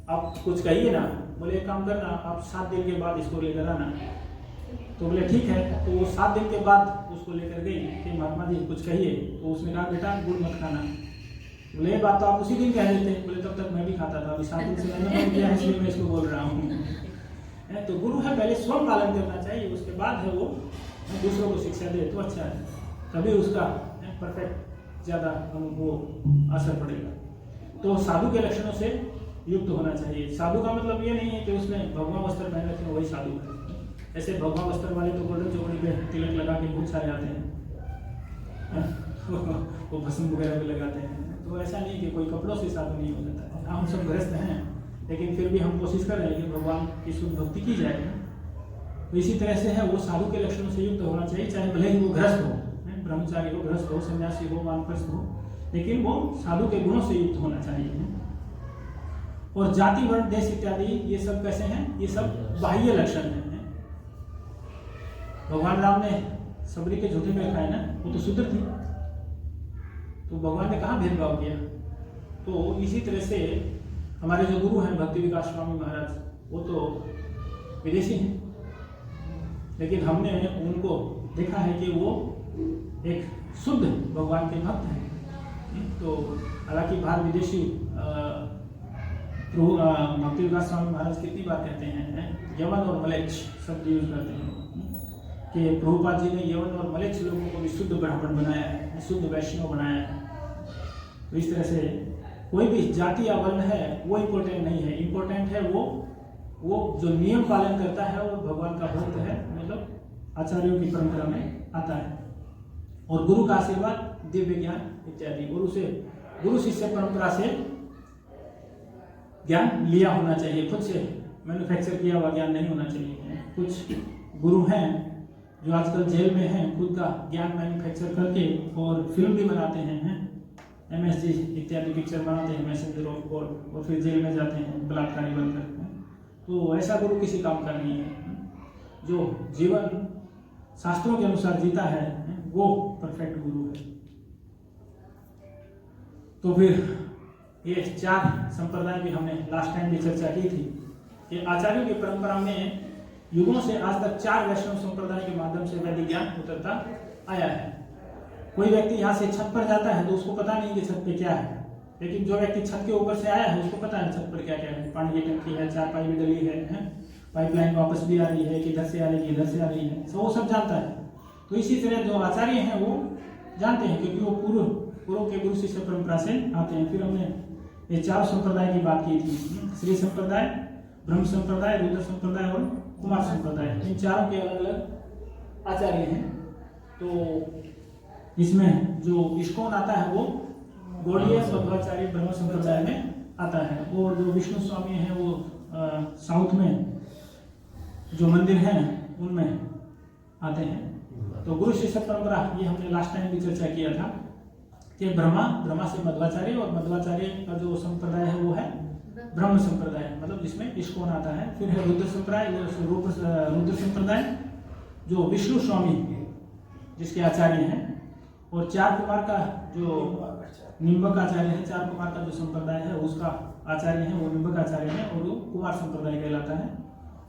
Speaker 2: आप कुछ कहिए ना। बोले एक काम करना, आप 7 दिन के बाद इसको लेकर आना। तो बोले ठीक है। तो वो 7 दिन के बाद उसको लेकर गई कि महात्मा जी कुछ कहिए। तो उसने कहा बेटा गुड़ मत खाना। बोले ये बात तो आप उसी दिन कह देते। बोले तब तक मैं भी खाता था, अभी 7 दिन से मैंने नहीं किया इसलिए मैं इसको बोल रहा हूँ। तो गुरु है पहले स्वयं पालन करना चाहिए, उसके बाद है वो दूसरों को शिक्षा दे तो अच्छा है, तभी उसका परफेक्ट ज़्यादा वो असर पड़ेगा। तो साधु के लक्षणों से युक्त होना चाहिए। साधु का मतलब ये नहीं है कि उसने भगवा वस्त्र पहन रखे वही साधु है। ऐसे भगवा वस्त्र वाले तो गोल्डन चौकड़ी पे तिलक लगा के बहुत सारे आते हैं, वो भस्म वगैरह भी लगाते हैं। तो ऐसा नहीं कि कोई कपड़ों से साधु नहीं हो जाता है। हम सब गृहस्थ हैं, लेकिन फिर भी हम कोशिश कर रहे हैं कि भगवान की शुद्ध भक्ति की जाए। तो इसी तरह से है वो साधु के लक्षणों से युक्त होना चाहिए, चाहे भले ही वो गृहस्थ हो, ब्रह्मचारी हो, गृहस्थ हो, सन्यासी हो, वानप्रस्थ हो, लेकिन वो साधु के गुणों से युक्त होना चाहिए। और जाति वर्ण देश इत्यादि ये सब कैसे हैं? ये सब बाह्य लक्षण हैं। भगवान राम ने सबरी के झूठे में खाए ना, वो तो शूद्र थी, तो भगवान ने कहाँ भेदभाव किया? तो इसी तरह से हमारे जो गुरु हैं भक्ति विकास स्वामी महाराज, वो तो विदेशी हैं, लेकिन हमने उनको देखा है कि वो एक शुद्ध भगवान के भक्त हैं। तो हालांकि बाहर विदेशी भक्ति विकास स्वामी महाराज कितनी बार कहते हैं यवन और मलेच्छ शब्द यूज करते हैं कि प्रभुपाद जी ने यवन और मलेच्छ लोगों को भी शुद्ध ब्राह्मण बनाया है, शुद्ध वैष्णव बनाया है। तो इस तरह से कोई भी जाति या वर्ण है वो इम्पोर्टेंट नहीं है, इम्पोर्टेंट है वो जो नियम पालन करता है और भगवान का भक्त है, मतलब आचार्यों की परंपरा में आता है। और गुरु का आशीर्वाद, दिव्य ज्ञान इत्यादि, गुरु शिष्य परंपरा से ज्ञान लिया होना चाहिए, खुद से मैन्युफैक्चर किया हुआ ज्ञान नहीं होना चाहिए। कुछ गुरु हैं जो आजकल जेल में हैं, खुद का ज्ञान मैन्युफैक्चर करके और फिल्म भी बनाते हैं, MSG इत्यादि पिक्चर बनाते हैं, मैसेंजर ऑफ गॉड, और फिर जेल में जाते हैं बलात्कारी बनकर। तो ऐसा गुरु किसी काम का नहीं है। जो जीवन शास्त्रों के अनुसार जीता है वो परफेक्ट गुरु है। तो फिर ये 4 संप्रदाय भी हमने लास्ट टाइम भी चर्चा की थी कि आचार्यों की परंपरा में युगों से आज तक 4 वैष्णव संप्रदाय के माध्यम से वैदिक ज्ञान उतरता आया है। कोई व्यक्ति यहाँ से छत पर जाता है तो उसको पता नहीं कि छत पे क्या है, लेकिन जो व्यक्ति छत के ऊपर से आया है उसको पता है छत पर क्या क्या है। पानी की टंकी है, चारपाई भी डली है, पाइपलाइन वापस भी आ रही है, किधर से आ रही है, इधर से आ रही है, तो वो सब जानता है। तो इसी तरह जो आचार्य हैं वो जानते हैं, क्योंकि वो पूर्व के गुरु शिष्य परंपरा से आते हैं। फिर हमने ये 4 संप्रदाय की बात की थी, श्री संप्रदाय, ब्रह्म संप्रदाय, रुद्र संप्रदाय और कुमार संप्रदाय। इन चारों के अलग अलग आचार्य हैं। तो इसमें जो इस्कॉन आता है वो गौड़ीय मध्वाचार्य ब्रह्म संप्रदाय में आता है, और जो विष्णु स्वामी हैं वो साउथ में जो मंदिर हैं उनमें आते हैं। तो गुरु शिष्य परंपरा ये हमने लास्ट टाइम भी चर्चा किया था कि ब्रह्मा से मध्वाचार्य, और मध्वाचार्य का जो संप्रदाय है वो है ब्रह्म संप्रदाय, मतलब जिसमें इस्कॉन आता है। फिर है रुद्र संप्रदाय, रुद्र संप्रदाय जो विष्णु स्वामी जिसके आचार्य हैं, और 4 कुमार का जो निम्बक आचार्य है, 4 कुमार का जो संप्रदाय है उसका आचार्य है वो निम्बक आचार्य है, और वो कुमार संप्रदाय कहलाता है।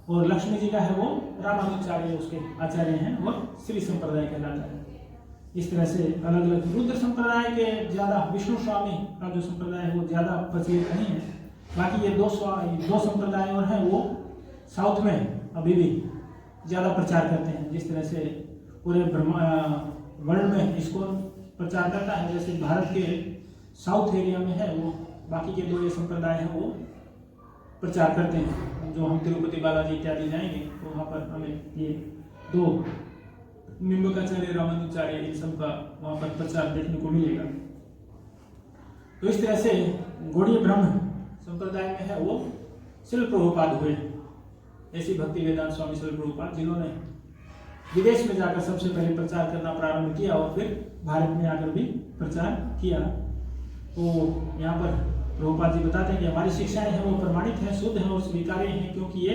Speaker 2: और लक्ष्मी जी का है वो रामानुजाचार्य उसके आचार्य हैं, और श्री संप्रदाय कहलाता है। इस तरह से अलग अलग रुद्र संप्रदाय के ज़्यादा, विष्णु स्वामी का जो संप्रदाय है वो ज़्यादा प्रचलित नहीं है। बाकी ये 2 संप्रदाय और हैं वो साउथ में अभी भी ज़्यादा प्रचार करते हैं। जिस तरह से पूरे वर्ल्ड में इसको प्रचार करता है, जैसे भारत के साउथ एरिया में है वो बाकी के 2 ये संप्रदाय हैं वो प्रचार करते हैं। जो हम तिरुपति बालाजी इत्यादि जाएंगे तो वहाँ पर हमें ये 2 निम्बकाचार्य, रामानुजाचार्य, इन सब का वहाँ पर प्रचार देखने को मिलेगा। तो इस तरह से गौड़ीय ब्रह्म संप्रदाय में है वो शिल प्रभुपाद हुए, ऐसी भक्ति वेदांत स्वामी शिल प्रभुपाद, जिन्होंने विदेश में जाकर सबसे पहले प्रचार करना प्रारंभ किया और फिर भारत में आकर भी प्रचार किया। तो यहाँ पर प्रभुपाद जी बताते हैं कि हमारी शिक्षाएं हैं वो प्रमाणित हैं, शुद्ध हैं और स्वीकार्य हैं, क्योंकि ये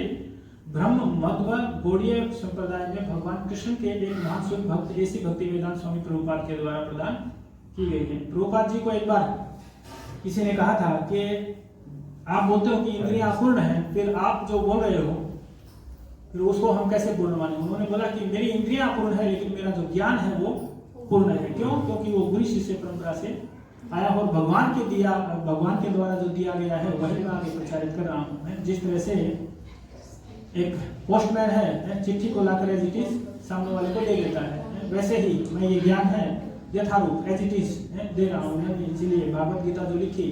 Speaker 2: ब्रह्म मध्व गौड़ीय संप्रदाय में भगवान कृष्ण के एक महान शुद्ध भक्त ऐसी भक्ति वेदांत स्वामी प्रभुपाद के द्वारा प्रदान की गई है। प्रभुपाद जी को एक बार किसी ने कहा था कि आप बोलते हो कि इंद्रियां अपूर्ण हैं, फिर आप जो बोल रहे हो फिर उसको हम कैसे पूर्ण माने। उन्होंने बोला कि मेरी इंद्रियां अपूर्ण है लेकिन मेरा जो ज्ञान है वो पूर्ण है। क्यों? क्योंकि वो गुरु शिष्य परंपरा से आया और भगवान के द्वारा जो दिया गया है वही मैं आगे प्रचारित कर रहा हूँ। जिस तरह से एक पोस्टमैन है चिट्ठी को लाकर एज इट इज सामने वाले को दे देता है, वैसे ही मैं ये ज्ञान है यथारूप एज इट इज दे रहा हूँ। इसीलिए भागवत गीता जो लिखी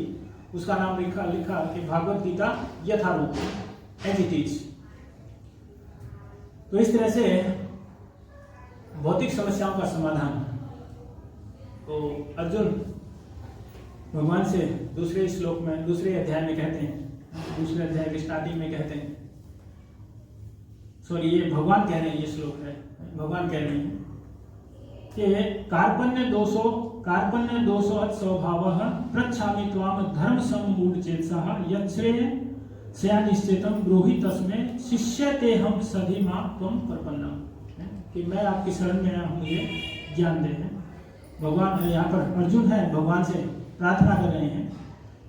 Speaker 2: उसका नाम लिखा कि Bhagavad Gita Yatharup as it is. तो इस तरह से भौतिक समस्याओं का समाधान, तो अर्जुन भगवान से दूसरे श्लोक में दूसरे अध्याय में कहते हैं, दूसरे अध्याय के स्टार्टिंग में कहते हैं, सॉरी ये भगवान कह रहे हैं, ये श्लोक है भगवान कह रहे हैं कि कार्पण्य दोषो स्वभावः पृच्छामि त्वाम धर्म सम्मूढ़ चेतसः यच्छ्रेय स्यानिश्चितम ब्रूहि तस्मै शिष्यते हम सधी मां त्वं प्रपन्नम, कि मैं आपकी शरण में आया हूँ, ये ज्ञान दे। भगवान यहाँ पर अर्जुन है भगवान से प्रार्थना कर रहे हैं,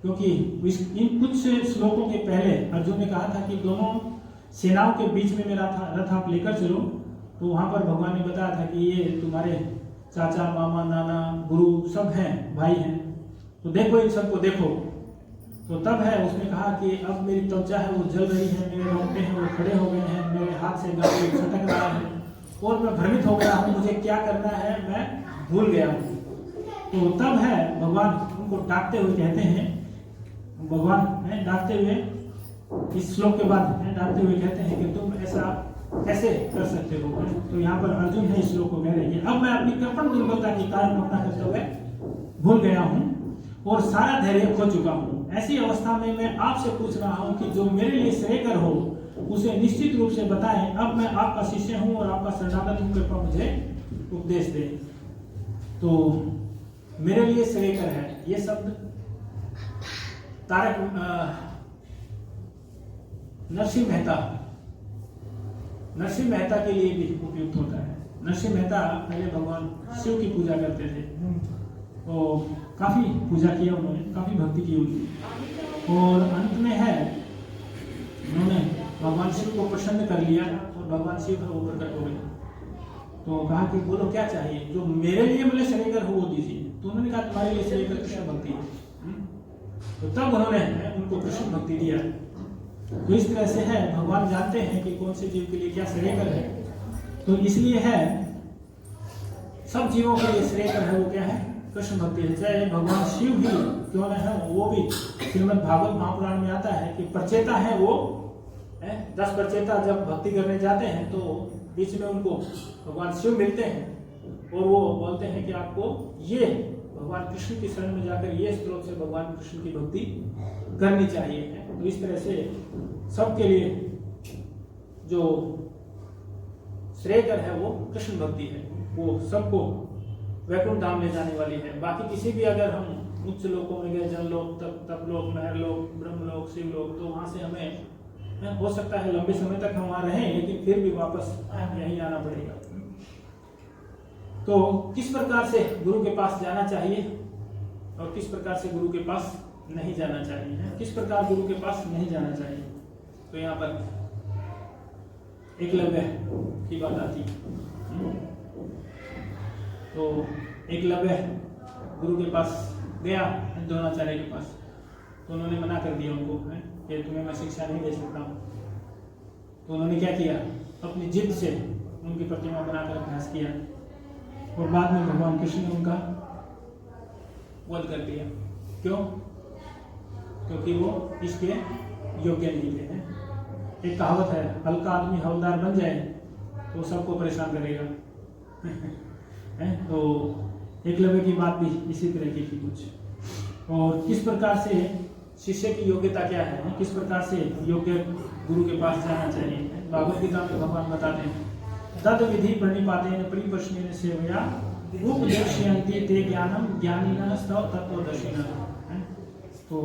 Speaker 2: क्योंकि इन कुछ श्लोकों के पहले अर्जुन ने कहा था कि दोनों सेनाओं के बीच में मेरा रथ आप लेकर चलो। तो वहां पर भगवान ने बताया था कि ये तुम्हारे चाचा मामा नाना गुरु सब हैं, भाई हैं, तो देखो इन सबको देखो। तो तब है उसने कहा कि अब मेरी त्वचा है वो जल रही है, मेरे रोंगटे हैं वो खड़े हो गए हैं, मेरे हाथ से गाड़ी छटक रहा है और मैं भ्रमित हो गया हूँ, मुझे क्या करना है मैं भूल गया हूँ। तो तब है भगवान उनको डांटते हुए कहते हैं, भगवान डांटते हुए इस श्लोक के बाद डांटते हुए कहते हैं कि तुम ऐसा कैसे कर सकते हो। तो यहाँ पर अर्जुन है इस श्लोक को कह रहे हैं, अब मैं अपनी कृपण दुर्बलता के कारण अपना कर्तव्य भूल गया हूँ और सारा धैर्य खो चुका हूँ। ऐसी अवस्था में मैं आपसे पूछ रहा हूँ कि जो मेरे लिए श्रेयकर हो उसे निश्चित रूप से बताएं। अब मैं आपका शिष्य हूँ और आपका शरणागत हूँ, कृपया मुझे उपदेश दे। तो मेरे लिए श्रेयकर है, ये शब्द नरसिंह मेहता के लिए भी उपयुक्त होता है। नरसिंह मेहता पहले भगवान शिव की पूजा करते थे, तो काफी पूजा किया उन्होंने, काफी भक्ति की उनकी, और अंत में है उन्होंने भगवान शिव को प्रसन्न कर लिया और भगवान शिव वो प्रकट हो गए। तो कहा कि बोलो क्या चाहिए, जो मेरे लिए बोले श्रेयकर हो वो दीजिए। तो उन्होंने कहा तुम्हारे लिए श्रेयकर कृष्ण भक्ति है। तो तब उन्होंने उनको कृष्ण भक्ति दिया। तो इस तरह से है भगवान जानते हैं कि कौन से जीव के लिए क्या श्रेयकर है, तो इसलिए है सब जीवों के लिए श्रेयकर है वो क्या है, कृष्ण भक्ति है। चाहे भगवान शिव ही क्यों न है, वो भी श्रीमद् भागवत महापुराण में आता है कि प्रचेता है वो 10 प्रचेता जब भक्ति करने जाते हैं तो बीच में उनको भगवान शिव मिलते हैं और वो बोलते हैं कि आपको ये भगवान कृष्ण की शरण में जाकर ये स्त्रोत से भगवान कृष्ण की भक्ति करनी चाहिए। तो इस तरह से सबके लिए जो श्रेयकर है वो कृष्ण भक्ति है, वो सबको वैकुंठ धाम ले जाने वाली है। बाकी किसी भी अगर हम उच्च लोकों में गए, जनलोक, तपलोक, महरलोक, ब्रह्मलोक, शिवलोक, तो वहां से हमें हो सकता है लंबे समय तक हम वहां रहें, लेकिन फिर भी वापस यहीं आना पड़ेगा। तो किस प्रकार से गुरु के पास जाना चाहिए और किस प्रकार से गुरु के पास नहीं जाना चाहिए, किस प्रकार गुरु के पास नहीं जाना चाहिए, तो यहाँ पर एकलव्य की बात आती है। तो एकलव्य गुरु के पास गया द्रोणाचार्य के पास, तो उन्होंने मना कर दिया उनको कि तुम्हें मैं शिक्षा नहीं दे सकता हूँ। तो उन्होंने क्या किया, अपनी जिद से उनकी प्रतिमा बनाकर अभ्यास किया और बाद में भगवान कृष्ण ने उनका वध कर दिया। क्यों? क्योंकि वो इसके योग्य नहीं थे। एक कहावत है, हल्का आदमी हवलदार बन जाए तो सबको परेशान करेगा। तो एकलव्य की बात भी इसी तरह की थी कुछ। और किस प्रकार से शिष्य की योग्यता क्या है, किस प्रकार से योग्य गुरु के पास जाना चाहिए। भागवत गीता में भगवान बताते हैं तद विधि प्रणिपातेन परिप्रश्नेन सेवया उपदेशयन्ति ते ज्ञानम ज्ञानिनः तत्त्वदर्शिनः। तो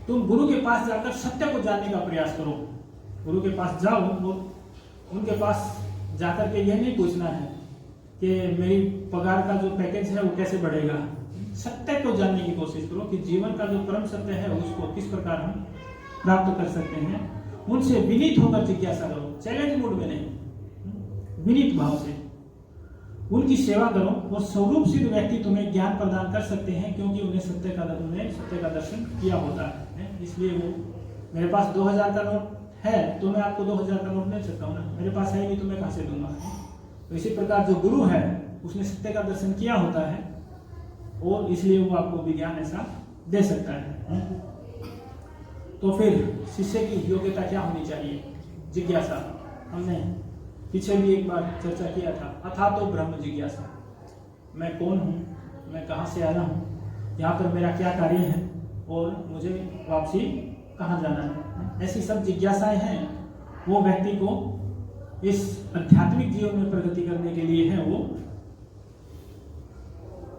Speaker 2: तुम गुरु के पास जाकर सत्य को जानने का प्रयास करो। गुरु के पास जाओ और उनके पास जाकर के यह नहीं पूछना है कि मेरी पगार का जो पैकेज है वो कैसे बढ़ेगा। सत्य को जानने की कोशिश करो कि जीवन का जो परम सत्य है उसको किस प्रकार हम प्राप्त कर सकते हैं। उनसे विनीत होकर जिज्ञासा करो, चैलेंज मूड में नहीं, विनीत भाव से उनकी सेवा करो। और स्वरूप सिद्ध व्यक्ति तुम्हें ज्ञान प्रदान कर सकते हैं क्योंकि उन्हें सत्य का दर्शन किया होता है। इसलिए वो मेरे पास 2000 का नोट है तो मैं आपको 2000 का नोट नहीं सकता हूँ ना, मेरे पास है नहीं तो मैं कहाँ से दूंगा। तो इसी प्रकार जो गुरु है उसने सत्य का दर्शन किया होता है और इसलिए वो आपको विज्ञान ऐसा दे सकता है। तो फिर शिष्य की योग्यता क्या होनी चाहिए, जिज्ञासा। हमने पीछे भी एक बार चर्चा किया था, अथा तो ब्रह्म जिज्ञासा। मैं कौन हूँ, मैं कहाँ से आया हूँ, यहाँ पर मेरा क्या कार्य है और मुझे वापसी कहाँ जाना है। ऐसी सब जिज्ञासाएं हैं वो व्यक्ति को इस आध्यात्मिक जीवन में प्रगति करने के लिए है वो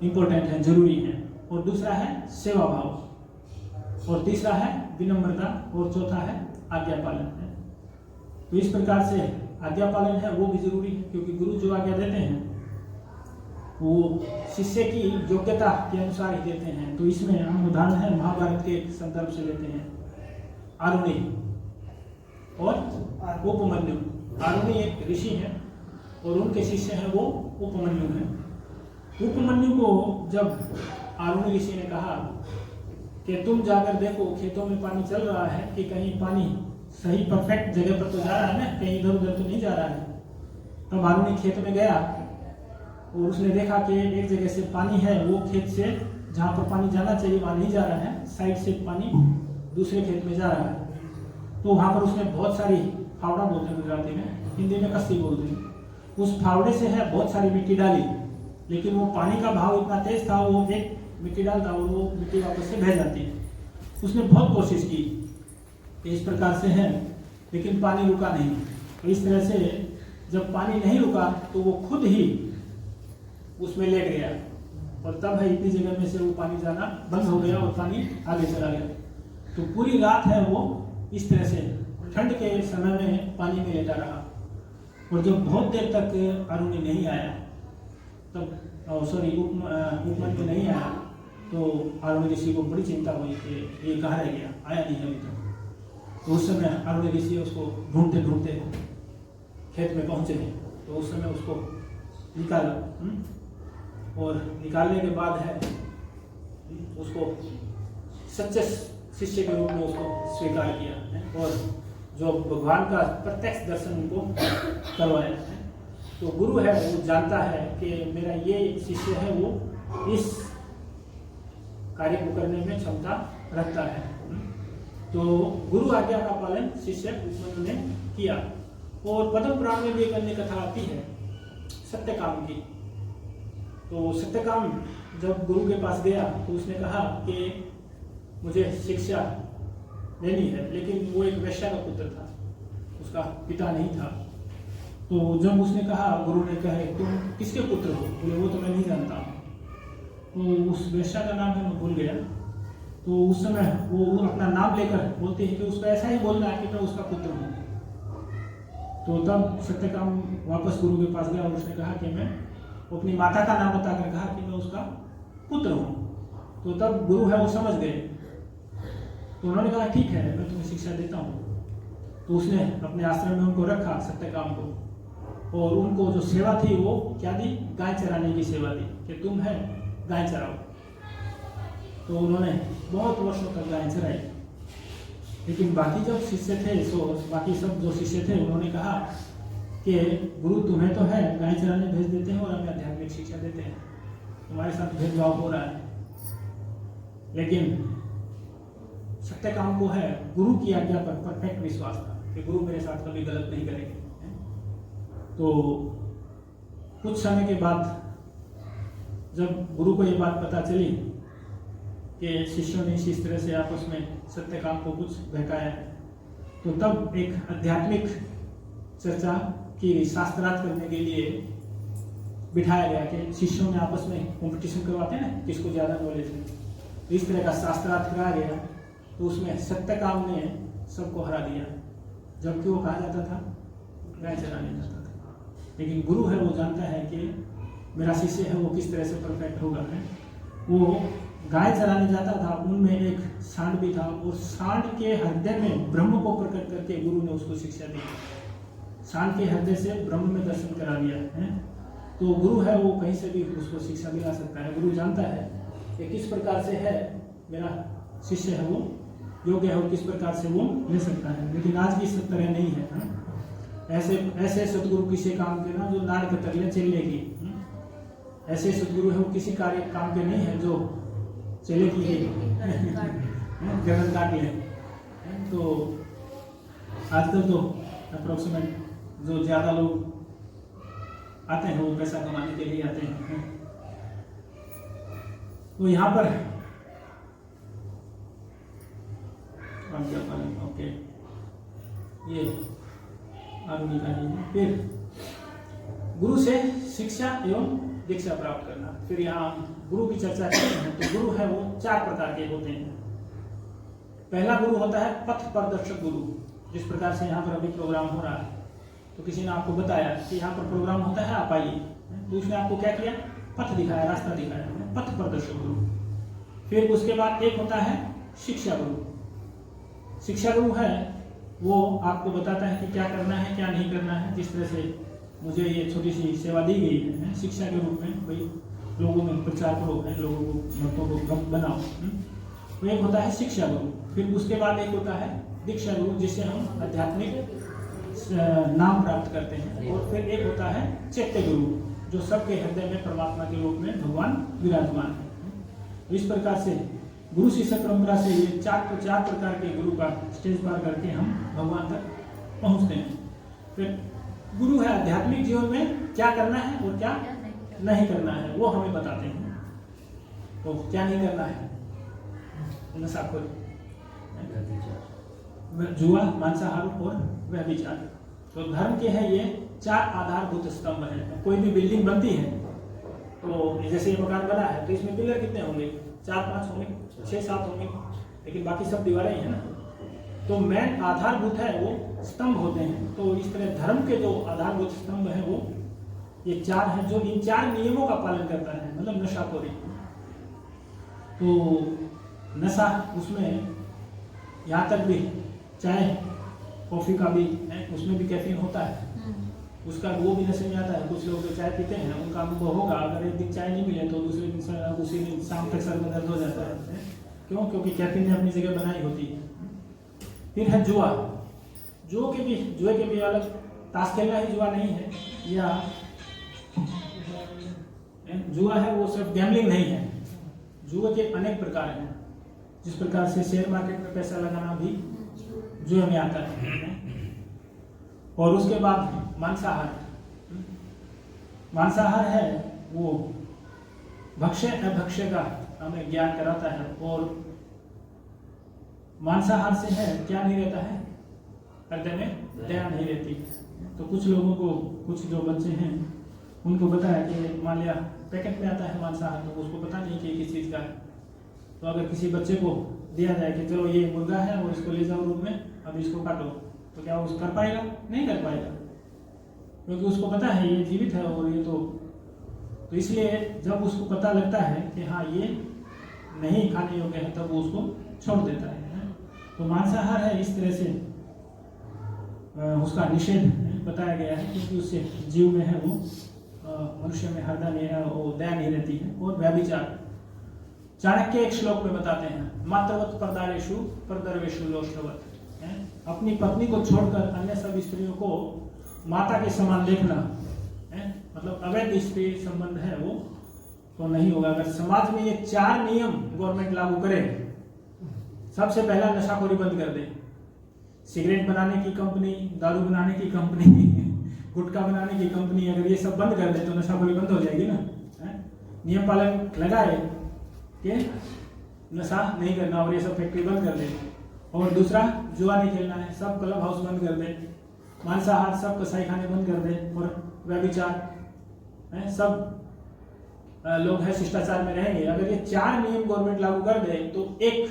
Speaker 2: इम्पोर्टेंट है, जरूरी है। और दूसरा है सेवा भाव, और तीसरा है विनम्रता, और चौथा है आज्ञा पालन। तो इस प्रकार से आज्ञा पालन है वो भी जरूरी है क्योंकि गुरु जो आज्ञा देते हैं वो शिष्य की योग्यता के अनुसार ही देते हैं। तो इसमें हम उदाहरण है महाभारत के संदर्भ से लेते हैं आरुणि और उपमन्यु। आरुणि एक ऋषि है और उनके शिष्य हैं वो उपमन्यु हैं। उपमन्यु को जब आरुणि ऋषि ने कहा कि तुम जाकर देखो खेतों में पानी चल रहा है कि कहीं पानी सही परफेक्ट जगह पर तो जा रहा है ना, कहीं इधर उधर तो नहीं जा रहा है। तब आरुणि खेत में गया और उसने देखा कि एक जगह से पानी है वो खेत से जहाँ पर पानी जाना चाहिए वहाँ नहीं जा रहा है, साइड से पानी दूसरे खेत में जा रहा है। तो वहाँ पर उसने बहुत सारी, फावड़ा बोलते हैं गुजराती में, हिंदी में कस्सी बोलते हैं, उस फावड़े से है बहुत सारी मिट्टी डाली, लेकिन वो पानी का भाव इतना तेज था वो एक मिट्टी डालता और वो मिट्टी वापस से बह जाती। उसने बहुत कोशिश की इस प्रकार से है, लेकिन पानी रुका नहीं। तो इस तरह से जब पानी नहीं रुका तो वो खुद ही उसमें लेट गया और तब है इतनी जगह में से वो पानी जाना बंद हो गया और पानी आगे चला गया। तो पूरी रात है वो इस तरह से ठंड के समय में पानी में लेटा रहा और जब बहुत देर तक आरुणि नहीं आया तब उपमन्यु नहीं आया तो आरुणि ऋषि को बड़ी चिंता हुई कि ये कहाँ रह गया, आया नहीं अभी तक। तो उस समय आरुणि ऋषि उसको ढूंढते ढूंढते खेत में पहुंचे। तो उस समय उसको निकाला और निकालने के बाद है उसको सच्चे शिष्य के रूप में उसको स्वीकार किया और जो भगवान का प्रत्यक्ष दर्शन उनको करवाया है। तो गुरु है वो जानता है कि मेरा ये शिष्य है वो इस कार्य को करने में क्षमता रखता है। तो गुरु आज्ञा का पालन शिष्य उपमन्यु ने किया। और पद्म पुराण में भी एक अन्य कथा आती है सत्यकाम की। तो सत्यकाम जब गुरु के पास गया तो उसने कहा कि मुझे शिक्षा लेनी है, लेकिन वो एक वैश्या का पुत्र था, उसका पिता नहीं था। तो जब उसने कहा, गुरु ने कहे तुम किसके पुत्र हो, बोले वो तो मैं नहीं जानता। तो उस वैश्या का नाम है मैं भूल गया। तो उस समय वो अपना नाम लेकर बोलते हैं कि उसको ऐसा ही बोलना है कि मैं उसका पुत्र हूँ। तो तब सत्यकाम वापस गुरु के पास गया और उसने कहा कि मैं अपनी माता का नाम बताकर कहा कि मैं उसका पुत्र हूँ। तो तब गुरु है वो समझ गए। तो उन्होंने कहा ठीक है मैं तुम्हें शिक्षा देता हूँ। तो उसने अपने आश्रम में उनको रखा सत्यकाम को, और उनको जो सेवा थी वो क्या दी, गाय चराने की सेवा दी कि तुम है गाय चराओ। तो उन्होंने बहुत वर्षों तक गाय चराई। लेकिन बाकी जब शिष्य थे बाकी सब जो शिष्य थे उन्होंने कहा कि गुरु तुम्हें तो है गाय चराने भेज देते हैं और हमें आध्यात्मिक शिक्षा देते हैं, तुम्हारे साथ भेदभाव हो रहा है। लेकिन सत्यकाम को है गुरु की आज्ञा पर परफेक्ट विश्वास था कि गुरु मेरे साथ कभी गलत नहीं करेंगे। तो कुछ समय के बाद जब गुरु को ये बात पता चली कि शिष्यों ने इस तरह से आपस में सत्य काम को कुछ बहकाया, तो तब एक आध्यात्मिक चर्चा की शास्त्रार्थ करने के लिए बिठाया गया कि शिष्यों में आपस में कंपटीशन करवाते हैं ना, किसको ज़्यादा नॉलेज है। तो इस तरह का शास्त्रार्थ कराया गया, तो उसमें सत्य काम ने सबको हरा दिया, जबकि वो कहा जाता था गाय चराने जाता था। लेकिन गुरु है वो जानता है कि मेरा शिष्य है वो किस तरह से परफेक्ट होगा। है वो गाय चराने जाता था, उनमें एक सांड भी था, और सांड के हृदय में ब्रह्म को प्रकट करके गुरु ने उसको शिक्षा दी। सांड के हृदय से ब्रह्म में दर्शन करा दिया है। तो गुरु है वो कहीं से भी उसको शिक्षा दिला सकता है। गुरु जानता है कि किस प्रकार से है मेरा शिष्य है वो योग्य है और किस प्रकार से वो ले सकता है। लेकिन आज की सब तरह नहीं है। ऐसे ऐसे सदगुरु किसी काम के ना जो नाड़ के तरले चेले की, ऐसे सदगुरु है वो किसी कार्य काम के नहीं है जो चेले की गर्दन काट ले। तो आजकल तो अप्रोक्सीमेट जो ज़्यादा लोग आते हैं वो पैसा कमाने के लिए आते हैं। तो यहाँ पर ओके, ये आगे का है। फिर गुरु से शिक्षा एवं दीक्षा प्राप्त करना। फिर यहाँ गुरु की चर्चा करते हैं। तो गुरु है वो 4 प्रकार के होते हैं। पहला गुरु होता है पथ प्रदर्शक गुरु। जिस प्रकार से यहाँ पर अभी प्रोग्राम हो रहा है, तो किसी ने आपको बताया कि यहाँ पर प्रोग्राम होता है, आप आइए, तो उसने आपको क्या किया, पथ दिखाया, रास्ता दिखाया, पथ प्रदर्शक गुरु। फिर उसके बाद एक होता है शिक्षा गुरु। शिक्षा गुरु है वो आपको बताता है कि क्या करना है क्या नहीं करना है। जिस तरह से मुझे ये छोटी सी सेवा दी गई है शिक्षा के रूप में, भाई लोगों में प्रचार करो, लोगों को भक्तों को बनाओ। तो एक होता है शिक्षा गुरु। फिर उसके बाद एक होता है दीक्षा गुरु, जिससे हम आध्यात्मिक नाम प्राप्त करते हैं। और फिर एक होता है चैत्य गुरु, जो सबके हृदय में परमात्मा के रूप में भगवान विराजमान है। इस प्रकार से गुरु शिष्य परंपरा से ये चार प्रकार के गुरु का स्टेज पार करके हम भगवान तक पहुंचते हैं। फिर गुरु है आध्यात्मिक जीवन में क्या करना है और क्या नहीं करना है, वो हमें बताते हैं। तो क्या नहीं करना है, नशाखोरी, जुआ, मांसाहार और व्यभिचार। तो धर्म के हैं ये 4 आधारभूत स्तंभ हैं। कोई भी बिल्डिंग बनती है, तो जैसे ये मकान बना है, तो इसमें पिलर कितने होंगे, 4-5 होंगे, 6-7 होंगे, लेकिन बाकी सब दीवारें ही है ना। तो मेन आधारभूत है वो स्तंभ होते हैं। तो इस तरह धर्म के जो आधारभूत स्तंभ है वो ये 4 हैं, जो इन 4 नियमों का पालन करता है। मतलब नशाखोरी, तो नशा उसमें यहाँ तक भी चाय कॉफी का भी है, उसमें भी कैफीन होता है, उसका वो भी नशे में आता है। कुछ लोग जो चाय पीते हैं उनका अनुभव होगा, अगर एक दिन चाय नहीं मिले तो दूसरे दिन उसी दिन शाम तक सर में दर्द हो जाता है। क्यों? क्योंकि कैफीन ने अपनी जगह बनाई होती है। फिर है जुआ। जुए के भी अलग, ताश खेलना ही जुआ नहीं है, या जुआ है वो सिर्फ गैम्बलिंग नहीं है। जुए के अनेक प्रकार हैं। जिस प्रकार से शेयर मार्केट में पैसा लगाना भी जुए में आता है। और उसके बाद मांसाहार है वो भक्ष्य अभक्ष्य का हमें ज्ञान कराता है। और मांसाहार से है क्या नहीं रहता है, हृदय में दया नहीं रहती। तो कुछ लोगों को, कुछ जो बच्चे हैं उनको बताया कि मान लिया पैकेट में आता है मांसाहार, तो उसको पता नहीं कि किस चीज़ का है। तो अगर किसी बच्चे को दिया जाए कि चलो ये मुर्गा है और इसको ले जाओ रूम में, अब इसको काटो, तो क्या वो कर पाएगा? नहीं कर पाएगा, क्योंकि उसको पता है ये जीवित है और ये तो इसलिए जब उसको पता लगता है कि हाँ ये नहीं खाने योग्य है, तब वो उसको छोड़ देता है। तो मांसाहार है इस तरह से उसका निषेध बताया गया है, क्योंकि उससे जीव में है वो मनुष्य में हृदय वो दया नहीं रहती है। और व्यभिचार चाणक्य एक श्लोक में बताते हैं, मातृवत परदारेषु परदर्वेषु लोष्टवत, अपनी पत्नी को छोड़कर अन्य सब स्त्रियों को माता के समान देखना, मतलब अवैध स्त्री संबंध है वो तो नहीं होगा। अगर समाज में ये 4 नियम गवर्नमेंट लागू करे, सबसे पहला नशाखोरी बंद कर दे, सिगरेट बनाने की कंपनी, दारू बनाने की कंपनी, गुटखा बनाने की कंपनी, अगर ये सब बंद कर दे तो नशाखोरी बंद हो जाएगी ना। नियम पालन लगाए कि नशा नहीं करना और ये सब फैक्ट्री बंद कर दे। और दूसरा, जुआ नहीं खेलना है, सब क्लब हाउस बंद कर दे, मांसाहार सब कसाई खाने बंद कर दे, और व्यभिचार सब लोग है शिष्टाचार में रहेंगे। अगर ये 4 नियम गवर्नमेंट लागू कर दे तो एक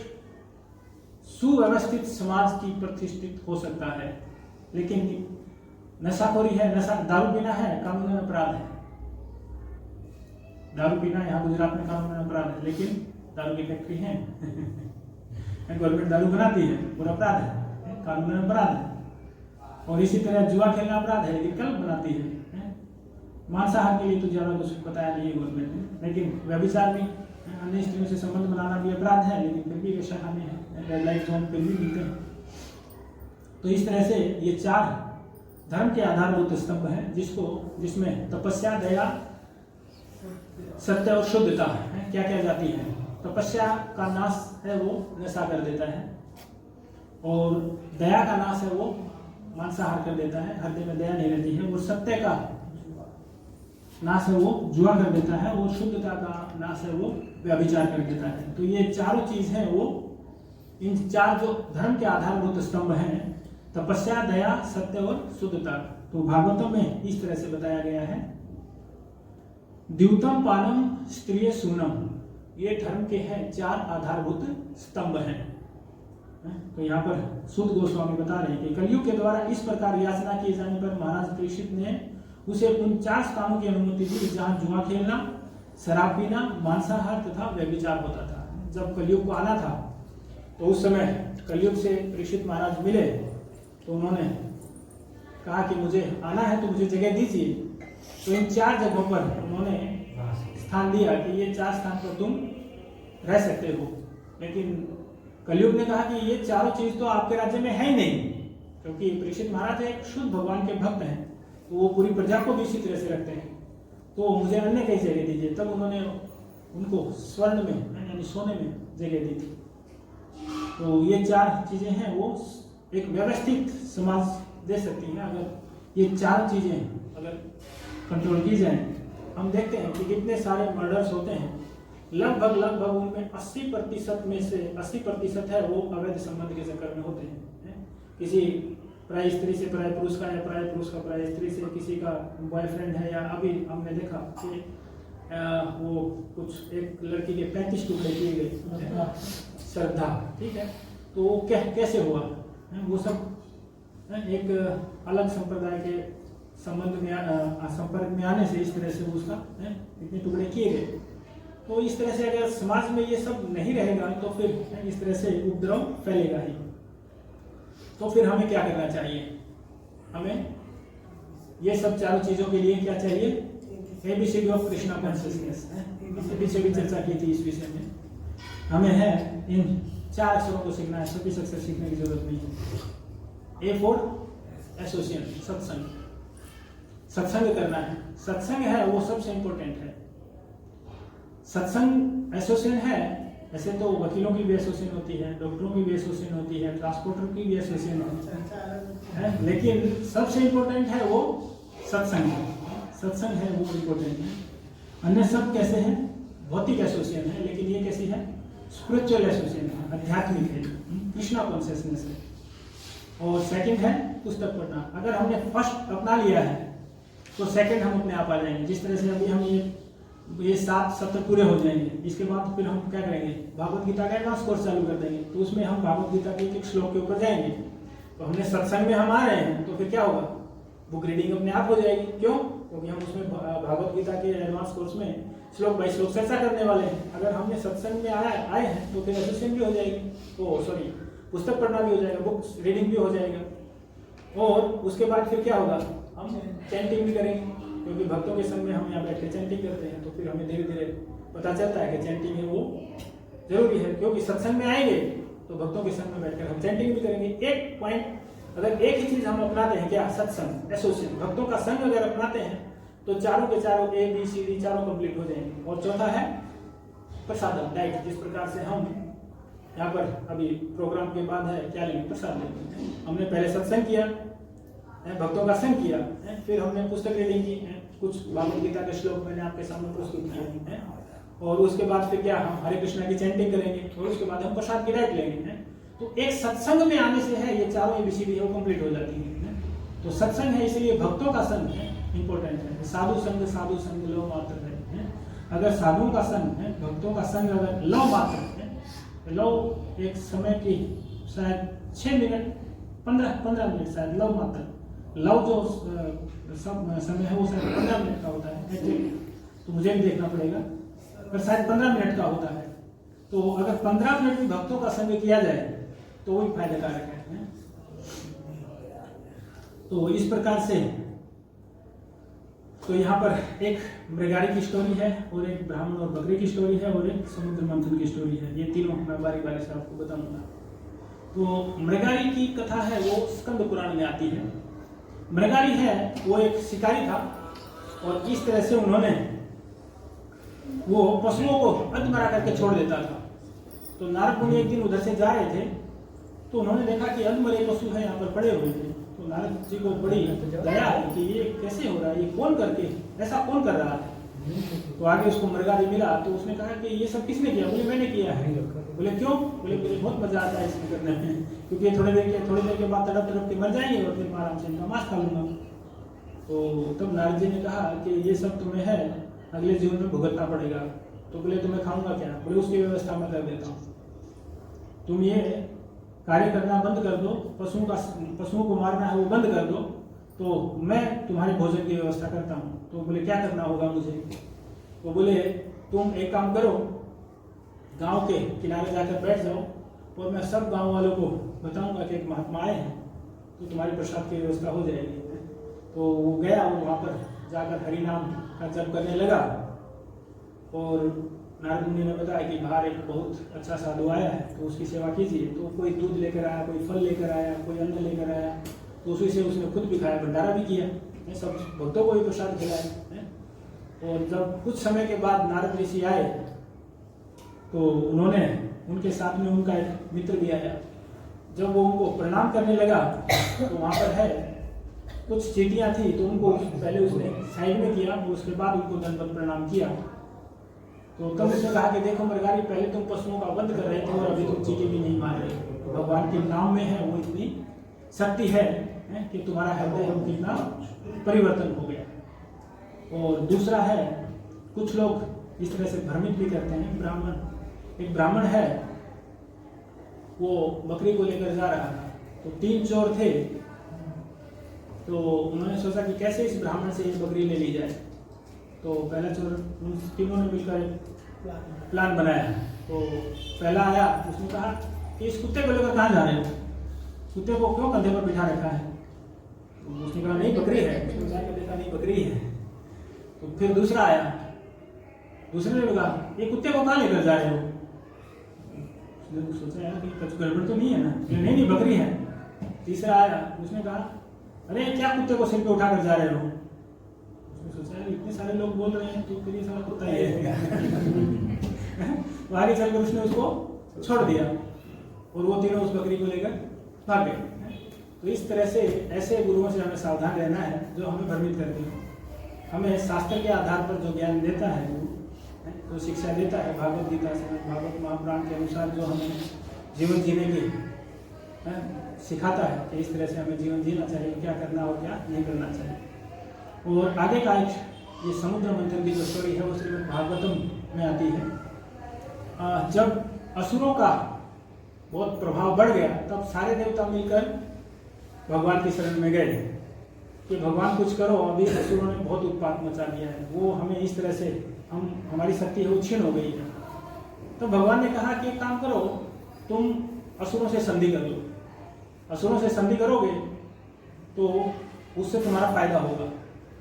Speaker 2: सुव्यवस्थित समाज की प्रतिष्ठित हो सकता है। लेकिन नशाखोरी है, नशा दारू पीना है, कानून अपराध है। दारू पीना यहाँ गुजरात में कानून अपराध है, लेकिन दारू की फैक्ट्री है गवर्नमेंट दारू बनाती है और अपराध है, कानून अपराध है। और इसी तरह जुआ खेलना अपराध है, लेकिन क्लब बनाती है। मांसाहार के लिए तो ज्यादा कुछ बताया नहीं है गवर्नमेंट ने, लेकिन व्यभिचार भी, अन्य स्त्रियों से संबंध बनाना भी अपराध है, लेकिन फिर भी वेश्याखाने हैं, रेड लाइट जोन फिर भी मिलते हैं। तो इस तरह से ये 4 धर्म के आधारभूत स्तंभ हैं, जिसमें तपस्या, दया, सत्य और शुद्धता है क्या क्या जाती है। तपस्या का नाश है वो नशा कर देता है, और दया का नाश है वो मांसाहार कर देता है, हृदय में दया नहीं रहती है। और सत्य का नाश है वो जुआ कर देता है, और शुद्धता का नाश है वो व्यभिचार कर देता है। तो ये चारों चीज हैं वो, इन 4 जो धर्म के आधारभूत स्तंभ हैं, तपस्या, दया, सत्य और शुद्धता, तो भागवतम में इस तरह से बताया गया है। द्यूतम पानम स्त्रिय सूनम, ये धर्म के हैं 4 आधारभूत स्तंभ हैं। तो यहाँ पर सुध गोस्वामी बता रहे हैं कि कलयुग के द्वारा इस प्रकार याचना किए जाने पर महाराज परीक्षित ने उसे उन 4 स्थानों की अनुमति दी जहाँ जुआ खेलना, शराब पीना, मांसाहार तथा व्यभिचार होता था। जब कलयुग को आना था तो उस समय कलयुग से परीक्षित महाराज मिले, तो उन्होंने कहा कि मुझे आना है तो मुझे जगह दीजिए। तो इन 4 जगहों पर उन्होंने स्थान दिया कि ये 4 स्थान पर तुम रह सकते हो। लेकिन कलयुग ने कहा कि ये चारों चीज तो आपके राज्य में है ही नहीं, क्योंकि परीक्षित महाराज एक शुद्ध भगवान के भक्त हैं, तो वो पूरी प्रजा को भी इसी तरह से रखते हैं, तो मुझे अन्य कहीं जगह दीजिए। तब उन्होंने उनको स्वर्ण में यानी सोने में जगह दी थी। तो ये 4 चीजें हैं वो एक व्यवस्थित समाज दे सकती हैं, अगर ये 4 चीजें अगर कंट्रोल की जाए। हम देखते हैं कि कितने सारे मर्डर्स होते हैं, लगभग उनमें 80% में से 80% है वो अवैध संबंध के चक्कर में होते हैं। किसी प्राय स्त्री से प्राय पुरुष का, या प्राय पुरुष का प्राय स्त्री से, किसी का बॉयफ्रेंड है, या अभी हमने देखा कि वो कुछ एक लड़की के 35 टुकड़े किए गए, श्रद्धा, ठीक है। तो वो कैसे हुआ, वो सब एक अलग संप्रदाय के संबंध में संपर्क में आने से इस तरह से उसका इतने टुकड़े किए गए। तो इस तरह से अगर समाज में ये सब नहीं रहेगा तो फिर इस तरह से उपद्रव फैलेगा ही। तो फिर हमें क्या करना चाहिए, हमें ये सब 4 चीजों के लिए क्या चाहिए, एबीसीडी ऑफ कृष्णा कॉन्शियसनेस, इससे पीछे भी चर्चा की थी इस विषय में। हमें है इन 4 अक्षरों को सीखना है, सभी अक्षर सीखने की जरूरत नहीं है। ए फॉर एसोसिएशन, सत्संग, सत्संग करना है। सत्संग है वो सबसे इंपॉर्टेंट है। सत्संग एसोसिएशन है, ऐसे तो वकीलों की भी एसोसिएशन होती है, डॉक्टरों की भी एसोसिएशन होती है, ट्रांसपोर्टर की भी एसोसिएशन होती है, लेकिन सबसे इंपॉर्टेंट है वो सत्संग है। सत्संग है वो इंपॉर्टेंट है। अन्य सब कैसे हैं, भौतिक एसोसिएशन है, लेकिन ये कैसी है, स्पिरिचुअल एसोसिएशन है, आध्यात्मिक है, कृष्णा कॉन्शियसनेस है। और सेकंड है पुस्तक पढ़ना। अगर हमने फर्स्ट अपना लिया है तो सेकंड हम अपने आप आ जाएंगे। जिस तरह से अभी हम ये 7 सत्र पूरे हो जाएंगे, इसके बाद फिर हम क्या करेंगे, भागवत गीता का एडवांस कोर्स चालू कर देंगे। तो उसमें हम भागवत गीता के एक श्लोक के ऊपर जाएंगे। तो हमने सत्संग में हम आ रहे हैं, तो फिर क्या होगा, बुक रीडिंग अपने आप हो जाएगी। क्यों, क्योंकि हम उसमें भागवत गीता के एडवांस कोर्स में श्लोक बाई श्लोक चर्चा करने वाले हैं। अगर हमने सत्संग में आए हैं तो फिर एसोसिएशन भी हो जाएगी, तो सॉरी पुस्तक पढ़ना भी हो जाएगा, बुक रीडिंग भी हो जाएगा। और उसके बाद फिर क्या होगा, हम चैंटिंग भी करेंगे, क्योंकि भक्तों के संग में हम यहाँ बैठ के चैंटिंग करते हैं। तो फिर हमें धीरे धीरे पता चलता है कि चैंटिंग है वो जरूरी है, क्योंकि सत्संग में आएंगे तो भक्तों के संग में बैठकर हम चैंटिंग भी करेंगे। एक पॉइंट, अगर एक ही चीज हम अपनाते हैं, क्या, सत्संग, एसोसिएशन, भक्तों का संग अगर अपनाते हैं तो चारों के चारों ABCD चारों कंप्लीट हो जाएंगे। और चौथा है प्रसादम, डाइट। जिस प्रकार से हम यहाँ पर अभी प्रोग्राम के बाद है क्या लेंगे, प्रसाद लेंगे। हमने पहले सत्संग किया, भक्तों का संग किया, फिर हमने पुस्तक रीडिंग की, कुछ भागवत गीता के श्लोक मैंने आपके सामने प्रस्तुत किए, और उसके बाद फिर क्या हम हरे कृष्णा की चैंटिंग करेंगे और उसके बाद हम प्रसाद की डाइट लेंगे हैं। तो एक सत्संग में आने से है ये चारों ABCD वो कंप्लीट हो जाती है। तो सत्संग है इसलिए भक्तों का संग है इंपॉर्टेंट है। साधु संग लव मात्र है। अगर साधुओं का संग है, भक्तों का संग अगर लव मात्र है, तो लव एक समय की शायद 6 मिनट 15 मिनट शायद लव मात्र लव जो समय है वो शायद 15 मिनट का होता है तो मुझे भी देखना पड़ेगा, पर शायद 15 मिनट का होता है। तो अगर 15 मिनट भी भक्तों का संग किया जाए तो वो भी फायदेकारक है। तो इस प्रकार से तो यहाँ पर एक मृगारी की स्टोरी है और एक ब्राह्मण और बकरी की स्टोरी है और एक समुद्र मंथन की स्टोरी है। ये तीनों मैं बारी बारी से आपको बताऊंगा। तो मृगारी की कथा है वो स्कंद पुराण में आती है। मृगारी है वो एक शिकारी था और इस तरह से उन्होंने वो पशुओं को अधमरा करके छोड़ देता था। तो नारद मुनि एक दिन उधर से जा रहे थे तो उन्होंने देखा कि अधमरे पशु है यहाँ पर पड़े हुए थे। तो नारद जी को बड़ी दया आई कि ये कैसे हो रहा है, ये कौन करके ऐसा कौन कर रहा है। तो आगे उसको मृगारी मिला तो उसने कहा कि ये सब किसने किया। बोले मैंने किया है। बोले क्यों। बोले मुझे बहुत मजा आता है इसमें करने में, क्योंकि थोड़ी देर के बाद तड़प तड़प के मर जाएंगे और फिर आराम से इनका मांस खा लूंगा। तो तब नारद जी ने कहा कि ये सब तुम्हें है अगले जीवन में भुगतना पड़ेगा। तो बोले तो मैं खाऊंगा क्या। बोले उसकी व्यवस्था मैं कर देता हूँ, तुम ये कार्य करना बंद कर दो, पशुओं को मारना है वो बंद कर दो, तो मैं तुम्हारे भोजन की व्यवस्था करता हूँ। तो बोले क्या करना होगा मुझे। तो बोले तुम एक काम करो, गांव के किनारे जाकर बैठ जाओ और मैं सब गांव वालों को बताऊंगा कि एक महात्मा आए हैं, तो तुम्हारी प्रसाद की व्यवस्था हो जाएगी। तो वो गया और वहाँ पर जाकर हरि नाम का जप करने लगा और नारद मुनि ने बताया कि बाहर एक बहुत अच्छा साधु आया है तो उसकी सेवा कीजिए। तो कोई दूध लेकर आया, कोई फल लेकर आया, कोई अन्न लेकर आया, तो उसी से उसने खुद भी खाया, भंडारा भी किया, सब भक्तों को भी प्रसाद खिलाया। और जब कुछ समय के बाद नारद ऋषि आए तो उन्होंने उनके साथ में उनका एक मित्र भी आया। जब वो उनको प्रणाम करने लगा तो वहाँ पर है कुछ चींटियाँ थी, तो उनको पहले उसने साइड में किया, उसके बाद उनको दंडवत प्रणाम किया। तो तब उसने कहा कि देखो मृगारी, पहले तुम पशुओं का वध कर रहे थे और अभी तुम चींटी भी नहीं मार रहे। भगवान के नाम में है वो इतनी शक्ति है कि तुम्हारा हृदय कितना परिवर्तन हो गया। और दूसरा है कुछ लोग इस तरह से भ्रमित भी करते हैं। एक ब्राह्मण है वो बकरी को लेकर जा रहा था, तो 3 चोर थे। तो उन्होंने सोचा कि कैसे इस ब्राह्मण से ये बकरी ले ली जाए। तो पहला चोर उन तीनों ने मिलकर प्लान बनाया। तो पहला आया, उसने कहा कि इस कुत्ते को लेकर कहाँ जा रहे हो, कुत्ते को क्यों कंधे पर बिठा रखा है। तो उसने कहा नहीं बकरी है। उसने जाकर देखा नहीं बकरी है। तो फिर दूसरा आया, दूसरे ने कहा ये कुत्ते को कहाँ लेकर जा रहे हो। उसने सोचा यार कि कुछ गड़बड़ तो नहीं है ना। नहीं बकरी है। तीसरा आया, उसने कहा अरे क्या कुत्ते को सिर पे उठाकर जा रहे हो। सोचा इतने सारे लोग बोल रहे हैं तो फिर ये सारा कुत्ता ही है। आगे चलकर उसने उसको छोड़ दिया और वो तीनों उस बकरी को लेकर भाग गए। तो इस तरह से ऐसे गुरुओं से हमें सावधान रहना है जो हमें भ्रमित करते हैं। हमें शास्त्र के आधार पर जो ज्ञान देता है, जो शिक्षा देता है, भागवत गीता से भागवत महापुराण के अनुसार जो हमें जीवन जीने की सिखाता है कि इस तरह से हमें जीवन जीना चाहिए, क्या करना और क्या नहीं करना चाहिए। और आगे का एक ये समुद्र मंथन की जो स्टोरी है वो श्रीमद् भागवतम में आती है। जब असुरों का बहुत प्रभाव बढ़ गया तब सारे देवता मिलकर भगवान की शरण में गए कि भगवान कुछ करो, अभी असुरों ने बहुत उत्पात मचा दिया है, वो हमें इस तरह से हमारी शक्ति है वो क्षीण हो गई है। तो भगवान ने कहा कि एक काम करो, तुम असुरों से संधि कर लो। असुरों से संधि करोगे तो उससे तुम्हारा फायदा होगा।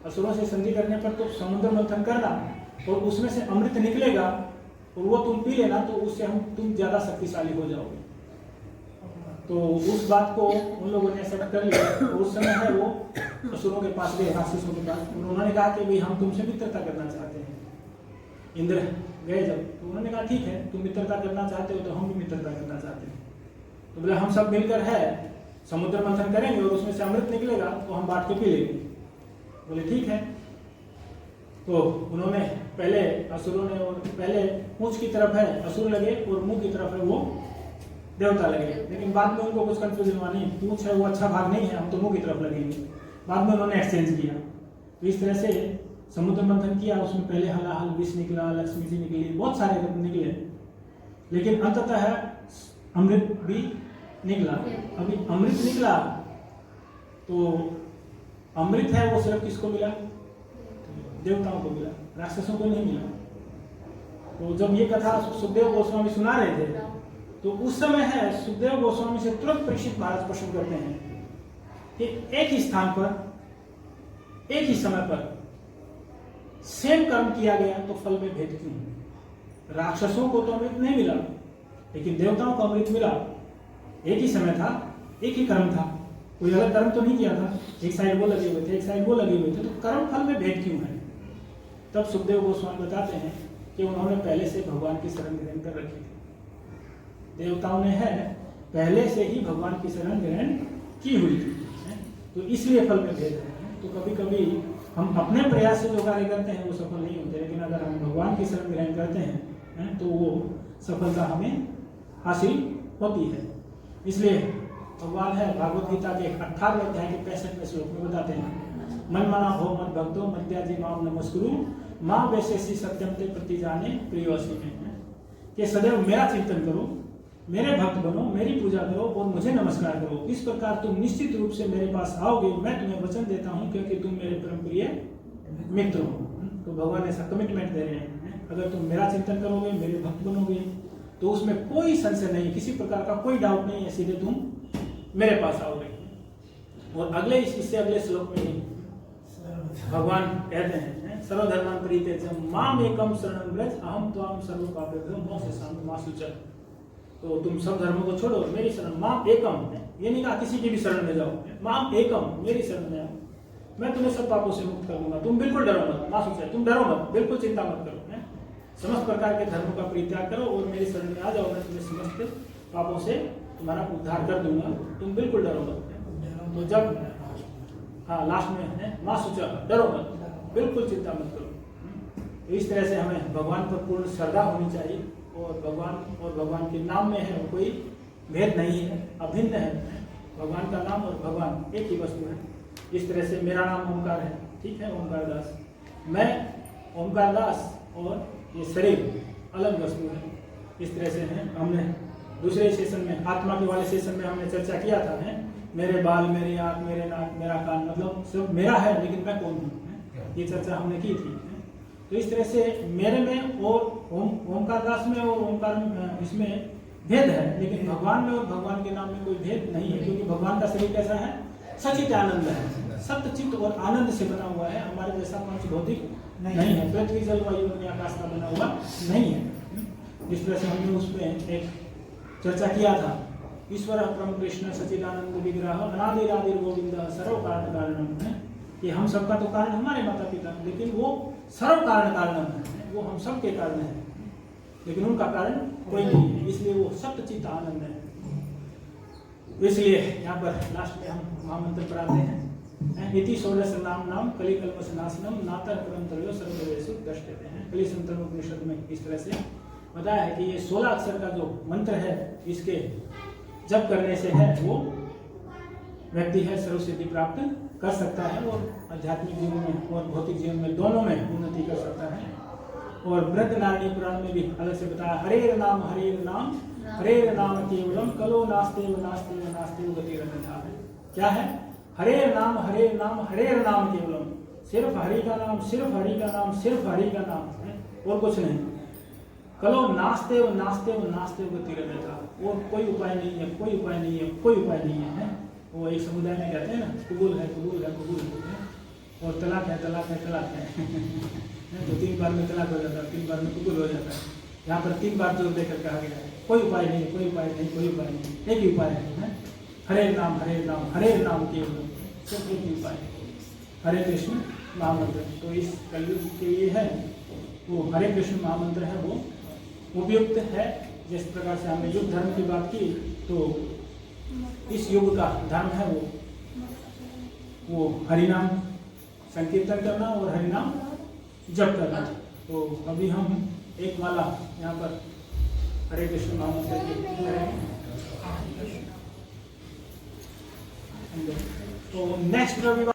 Speaker 2: असुरों से संधि करने पर तो समुद्र मंथन करना और उसमें से अमृत निकलेगा और वो तुम पी लेना, तो उससे तुम ज्यादा शक्तिशाली हो जाओगे। तो उस बात को उन लोगों ने एक्सेप्ट कर लिया। तो उस समय है वो असुरों के पास गए, राक्षसों के पास। उन्होंने कहा कि भाई हम तुमसे मित्रता करना चाहते हैं। इंद्र गए जब, तो उन्होंने कहा ठीक है, तुम मित्रता करना चाहते हो तो हम भी मित्रता करना चाहते हैं। तो बोले हम सब मिलकर है समुद्र मंथन करेंगे और उसमें से अमृत निकलेगा तो हम बांट के पी लेंगे। बोले ठीक है। तो उन्होंने पहले असुरों ने, और पहले पूंछ की तरफ है असुर लगे और मुंह की तरफ है वो देवता लगे, लेकिन बाद में उनको कुछ कंफ्यूजन हुआ, नहीं पूंछ है वो अच्छा भाग नहीं है, हम तो मुंह की तरफ लगेंगे। बाद में उन्होंने एक्सचेंज किया। तो इस तरह से समुद्र मंथन किया, उसमें पहले हलाहल विष निकला, लक्ष्मी जी निकली, बहुत सारे रत्न निकले, लेकिन अंततः अमृत भी निकला। अभी अमृत निकला तो अमृत है वो सिर्फ किसको मिला? देवताओं को मिला, राक्षसों को नहीं मिला। तो जब ये कथा सुखदेव गोस्वामी सुना रहे थे तो उस समय है सुखदेव गोस्वामी से तुरंत परीक्षित महाराज प्रश्न करते हैं कि एक ही स्थान पर एक ही समय पर सेम कर्म किया गया तो फल में भेद क्यों? राक्षसों को तो अमृत नहीं मिला लेकिन देवताओं को अमृत मिला। एक ही समय था, एक ही कर्म था, कोई अलग कर्म तो नहीं किया था। एक साइड वो लगे हुए थे, एक साइड वो लगे हुए थे, तो कर्म फल में भेद क्यों है? तब सुखदेव गोस्वामी बताते हैं कि उन्होंने पहले से भगवान की शरण ग्रहण कर रखी थी। देवताओं ने है पहले से ही भगवान की शरण ग्रहण की हुई थी, तो इसलिए फल में भेद है। तो कभी कभी हम अपने प्रयास से जो कार्य करते हैं वो सफल नहीं होते, लेकिन अगर हम भगवान की शरण ग्रहण करते हैं तो वो सफलता हमें हासिल होती है। इसलिए भगवान है भागवत गीता के 18वें अध्याय के 65वें श्लोक में बताते हैं, मन मना भो मत भक्तो मद्याजी माम नमस्कुरु मां वैशेषी सत्यम ते प्रति जाने प्रियोसी में, कि सदैव मेरा चिंतन करो, मेरे भक्त बनो, मेरी पूजा करो और मुझे नमस्कार करो। इस प्रकार तुम निश्चित रूप से मेरे पास आओगे, मैं तुम्हें वचन देता हूँ क्योंकि तुम मेरे परम प्रिय मित्र हो। तो भगवान ऐसा कमिटमेंट दे रहे हैं, अगर तुम मेरा चिंतन करोगे, मेरे भक्त बनोगे, तो उसमें कोई संशय नहीं, किसी प्रकार का कोई डाउट नहीं है, सीधे तुम मेरे पास आओगे। और अगले इससे अगले श्लोक में भगवान कहते हैं, सर्वधर्मान् परित्यज्य माम एकम शरणं व्रज अहम त्वां सर्व पापेभ्यो मोक्षयिष्यामि मा शुचः। तो तुम सब धर्मों को छोड़ो, मेरी शरण माम एकम, ये नहीं कहा किसी की भी शरण में जाओ, माम एकम मेरी शरण में आओ, मैं तुम्हें सब पापों से मुक्त कर दूंगा, तुम बिल्कुल डरो मत, मा शुचः तुम डरो मत, बिल्कुल चिंता मत करो, समस्त प्रकार के धर्मों का परित्याग करो और मेरी शरण में आ जाओ, मैं तुम्हें समस्त पापों से तुम्हारा उद्धार कर दूंगा, तुम बिल्कुल डरो मत। तो जब लास्ट में है मां शुचः डरो मत, बिल्कुल चिंता मत करो। तो इस तरह से हमें भगवान पर पूर्ण श्रद्धा होनी चाहिए, और भगवान के नाम में है कोई भेद नहीं है, अभिन्न है, भगवान का नाम और भगवान एक ही वस्तु है। इस तरह से मेरा नाम ओमकार है, ठीक है, ओमकार दास, मैं ओमकार दास और ये शरीर अलग वस्तु है। इस तरह से है, हमने दूसरे सेशन में आत्मा के वाले सेशन में हमने चर्चा किया था, है मेरे बाल, मेरी आंख, मेरे नाक, मेरा कान, मतलब सब मेरा है, लेकिन मैं कौन हूँ, ये चर्चा हमने की थी। तो इस तरह से मेरे में और ओमकार दास में और ओमकार इसमें भेद है, लेकिन भगवान में और भगवान के नाम में कोई भेद नहीं है, क्योंकि भगवान का शरीर कैसा है? सचित आनंद है, सत्य चित्त और आनंद से बना हुआ है, हमारे जैसा पंच भौतिक नहीं है, पृथ्वी जल वायु अग्नि आकाश का बना हुआ नहीं है। इस तरह से हमने उसमें एक चर्चा किया था, ईश्वर परम कृष्ण सच्चिदानंद विग्रह अनादिरादिर गोविंद सर्व कारण कारणम है, कि हम सबका तो कारण हमारे माता पिता, लेकिन वो सर्व कारण कारणम है, वो हम सब के कारण है, लेकिन उनका कारण कोई नहीं है, इसलिए वो सत्य चित्त आनंद है। इसलिए यहाँ पर लास्ट में हम महामंत्र पढ़ाते हैं, इति षोडश नाम नाम कलि कल्मष नाशनम नातः परम त्रयो सर्वदेवेषु दृष्टते हैं। कलि संतन उपनिषद में इस तरह से बताया है कि ये 16 अक्षर का जो मंत्र है, इसके जप करने से है वो व्यक्ति है सर्व सिद्धि प्राप्त कर सकता है, और आध्यात्मिक जीवन में और भौतिक जीवन में दोनों में उन्नति कर सकता है। और बृहदारण्यक पुराण में भी अलग से बताया, हरेर नाम केवलम कलो नास्तेव नास्तेव नास्तेव गतिरन्यथा है। क्या है? हरेर नाम केवलम, सिर्फ हरि का नाम, सिर्फ हरि का नाम, सिर्फ हरि का नाम है, और कुछ नहीं। कलो नास्तेव नास्तेव नास्तेव गतिरन्यथा, और कोई उपाय नहीं है, कोई उपाय नहीं है, कोई उपाय नहीं है। वो एक समुदाय में कहते हैं ना, कबूल है कबूल है कबूल है, और तलाक है तलाक है तलाक है तो 3 बार में तलाक हो जाता है, 3 बार में कबूल हो जाता है। यहाँ पर 3 बार जोर देकर कहा गया है, कोई उपाय नहीं, कोई उपाय नहीं, कोई उपाय नहीं, एक ही उपाय है, हरे नाम केवल, सिर्फ एक ही उपाय, हरे कृष्ण महामंत्र। तो इस कलयुग के लिए है वो हरे कृष्ण महामंत्र है, वो उपयुक्त है। जिस प्रकार से हमने युग धर्म की बात की, तो इस युग का धर्म है वो हरिनाम संकीर्तन करना और हरिनाम जप करना। तो अभी हम एक माला यहाँ पर हरे कृष्ण नाम से करेंगे। तो नेक्स्ट रविवार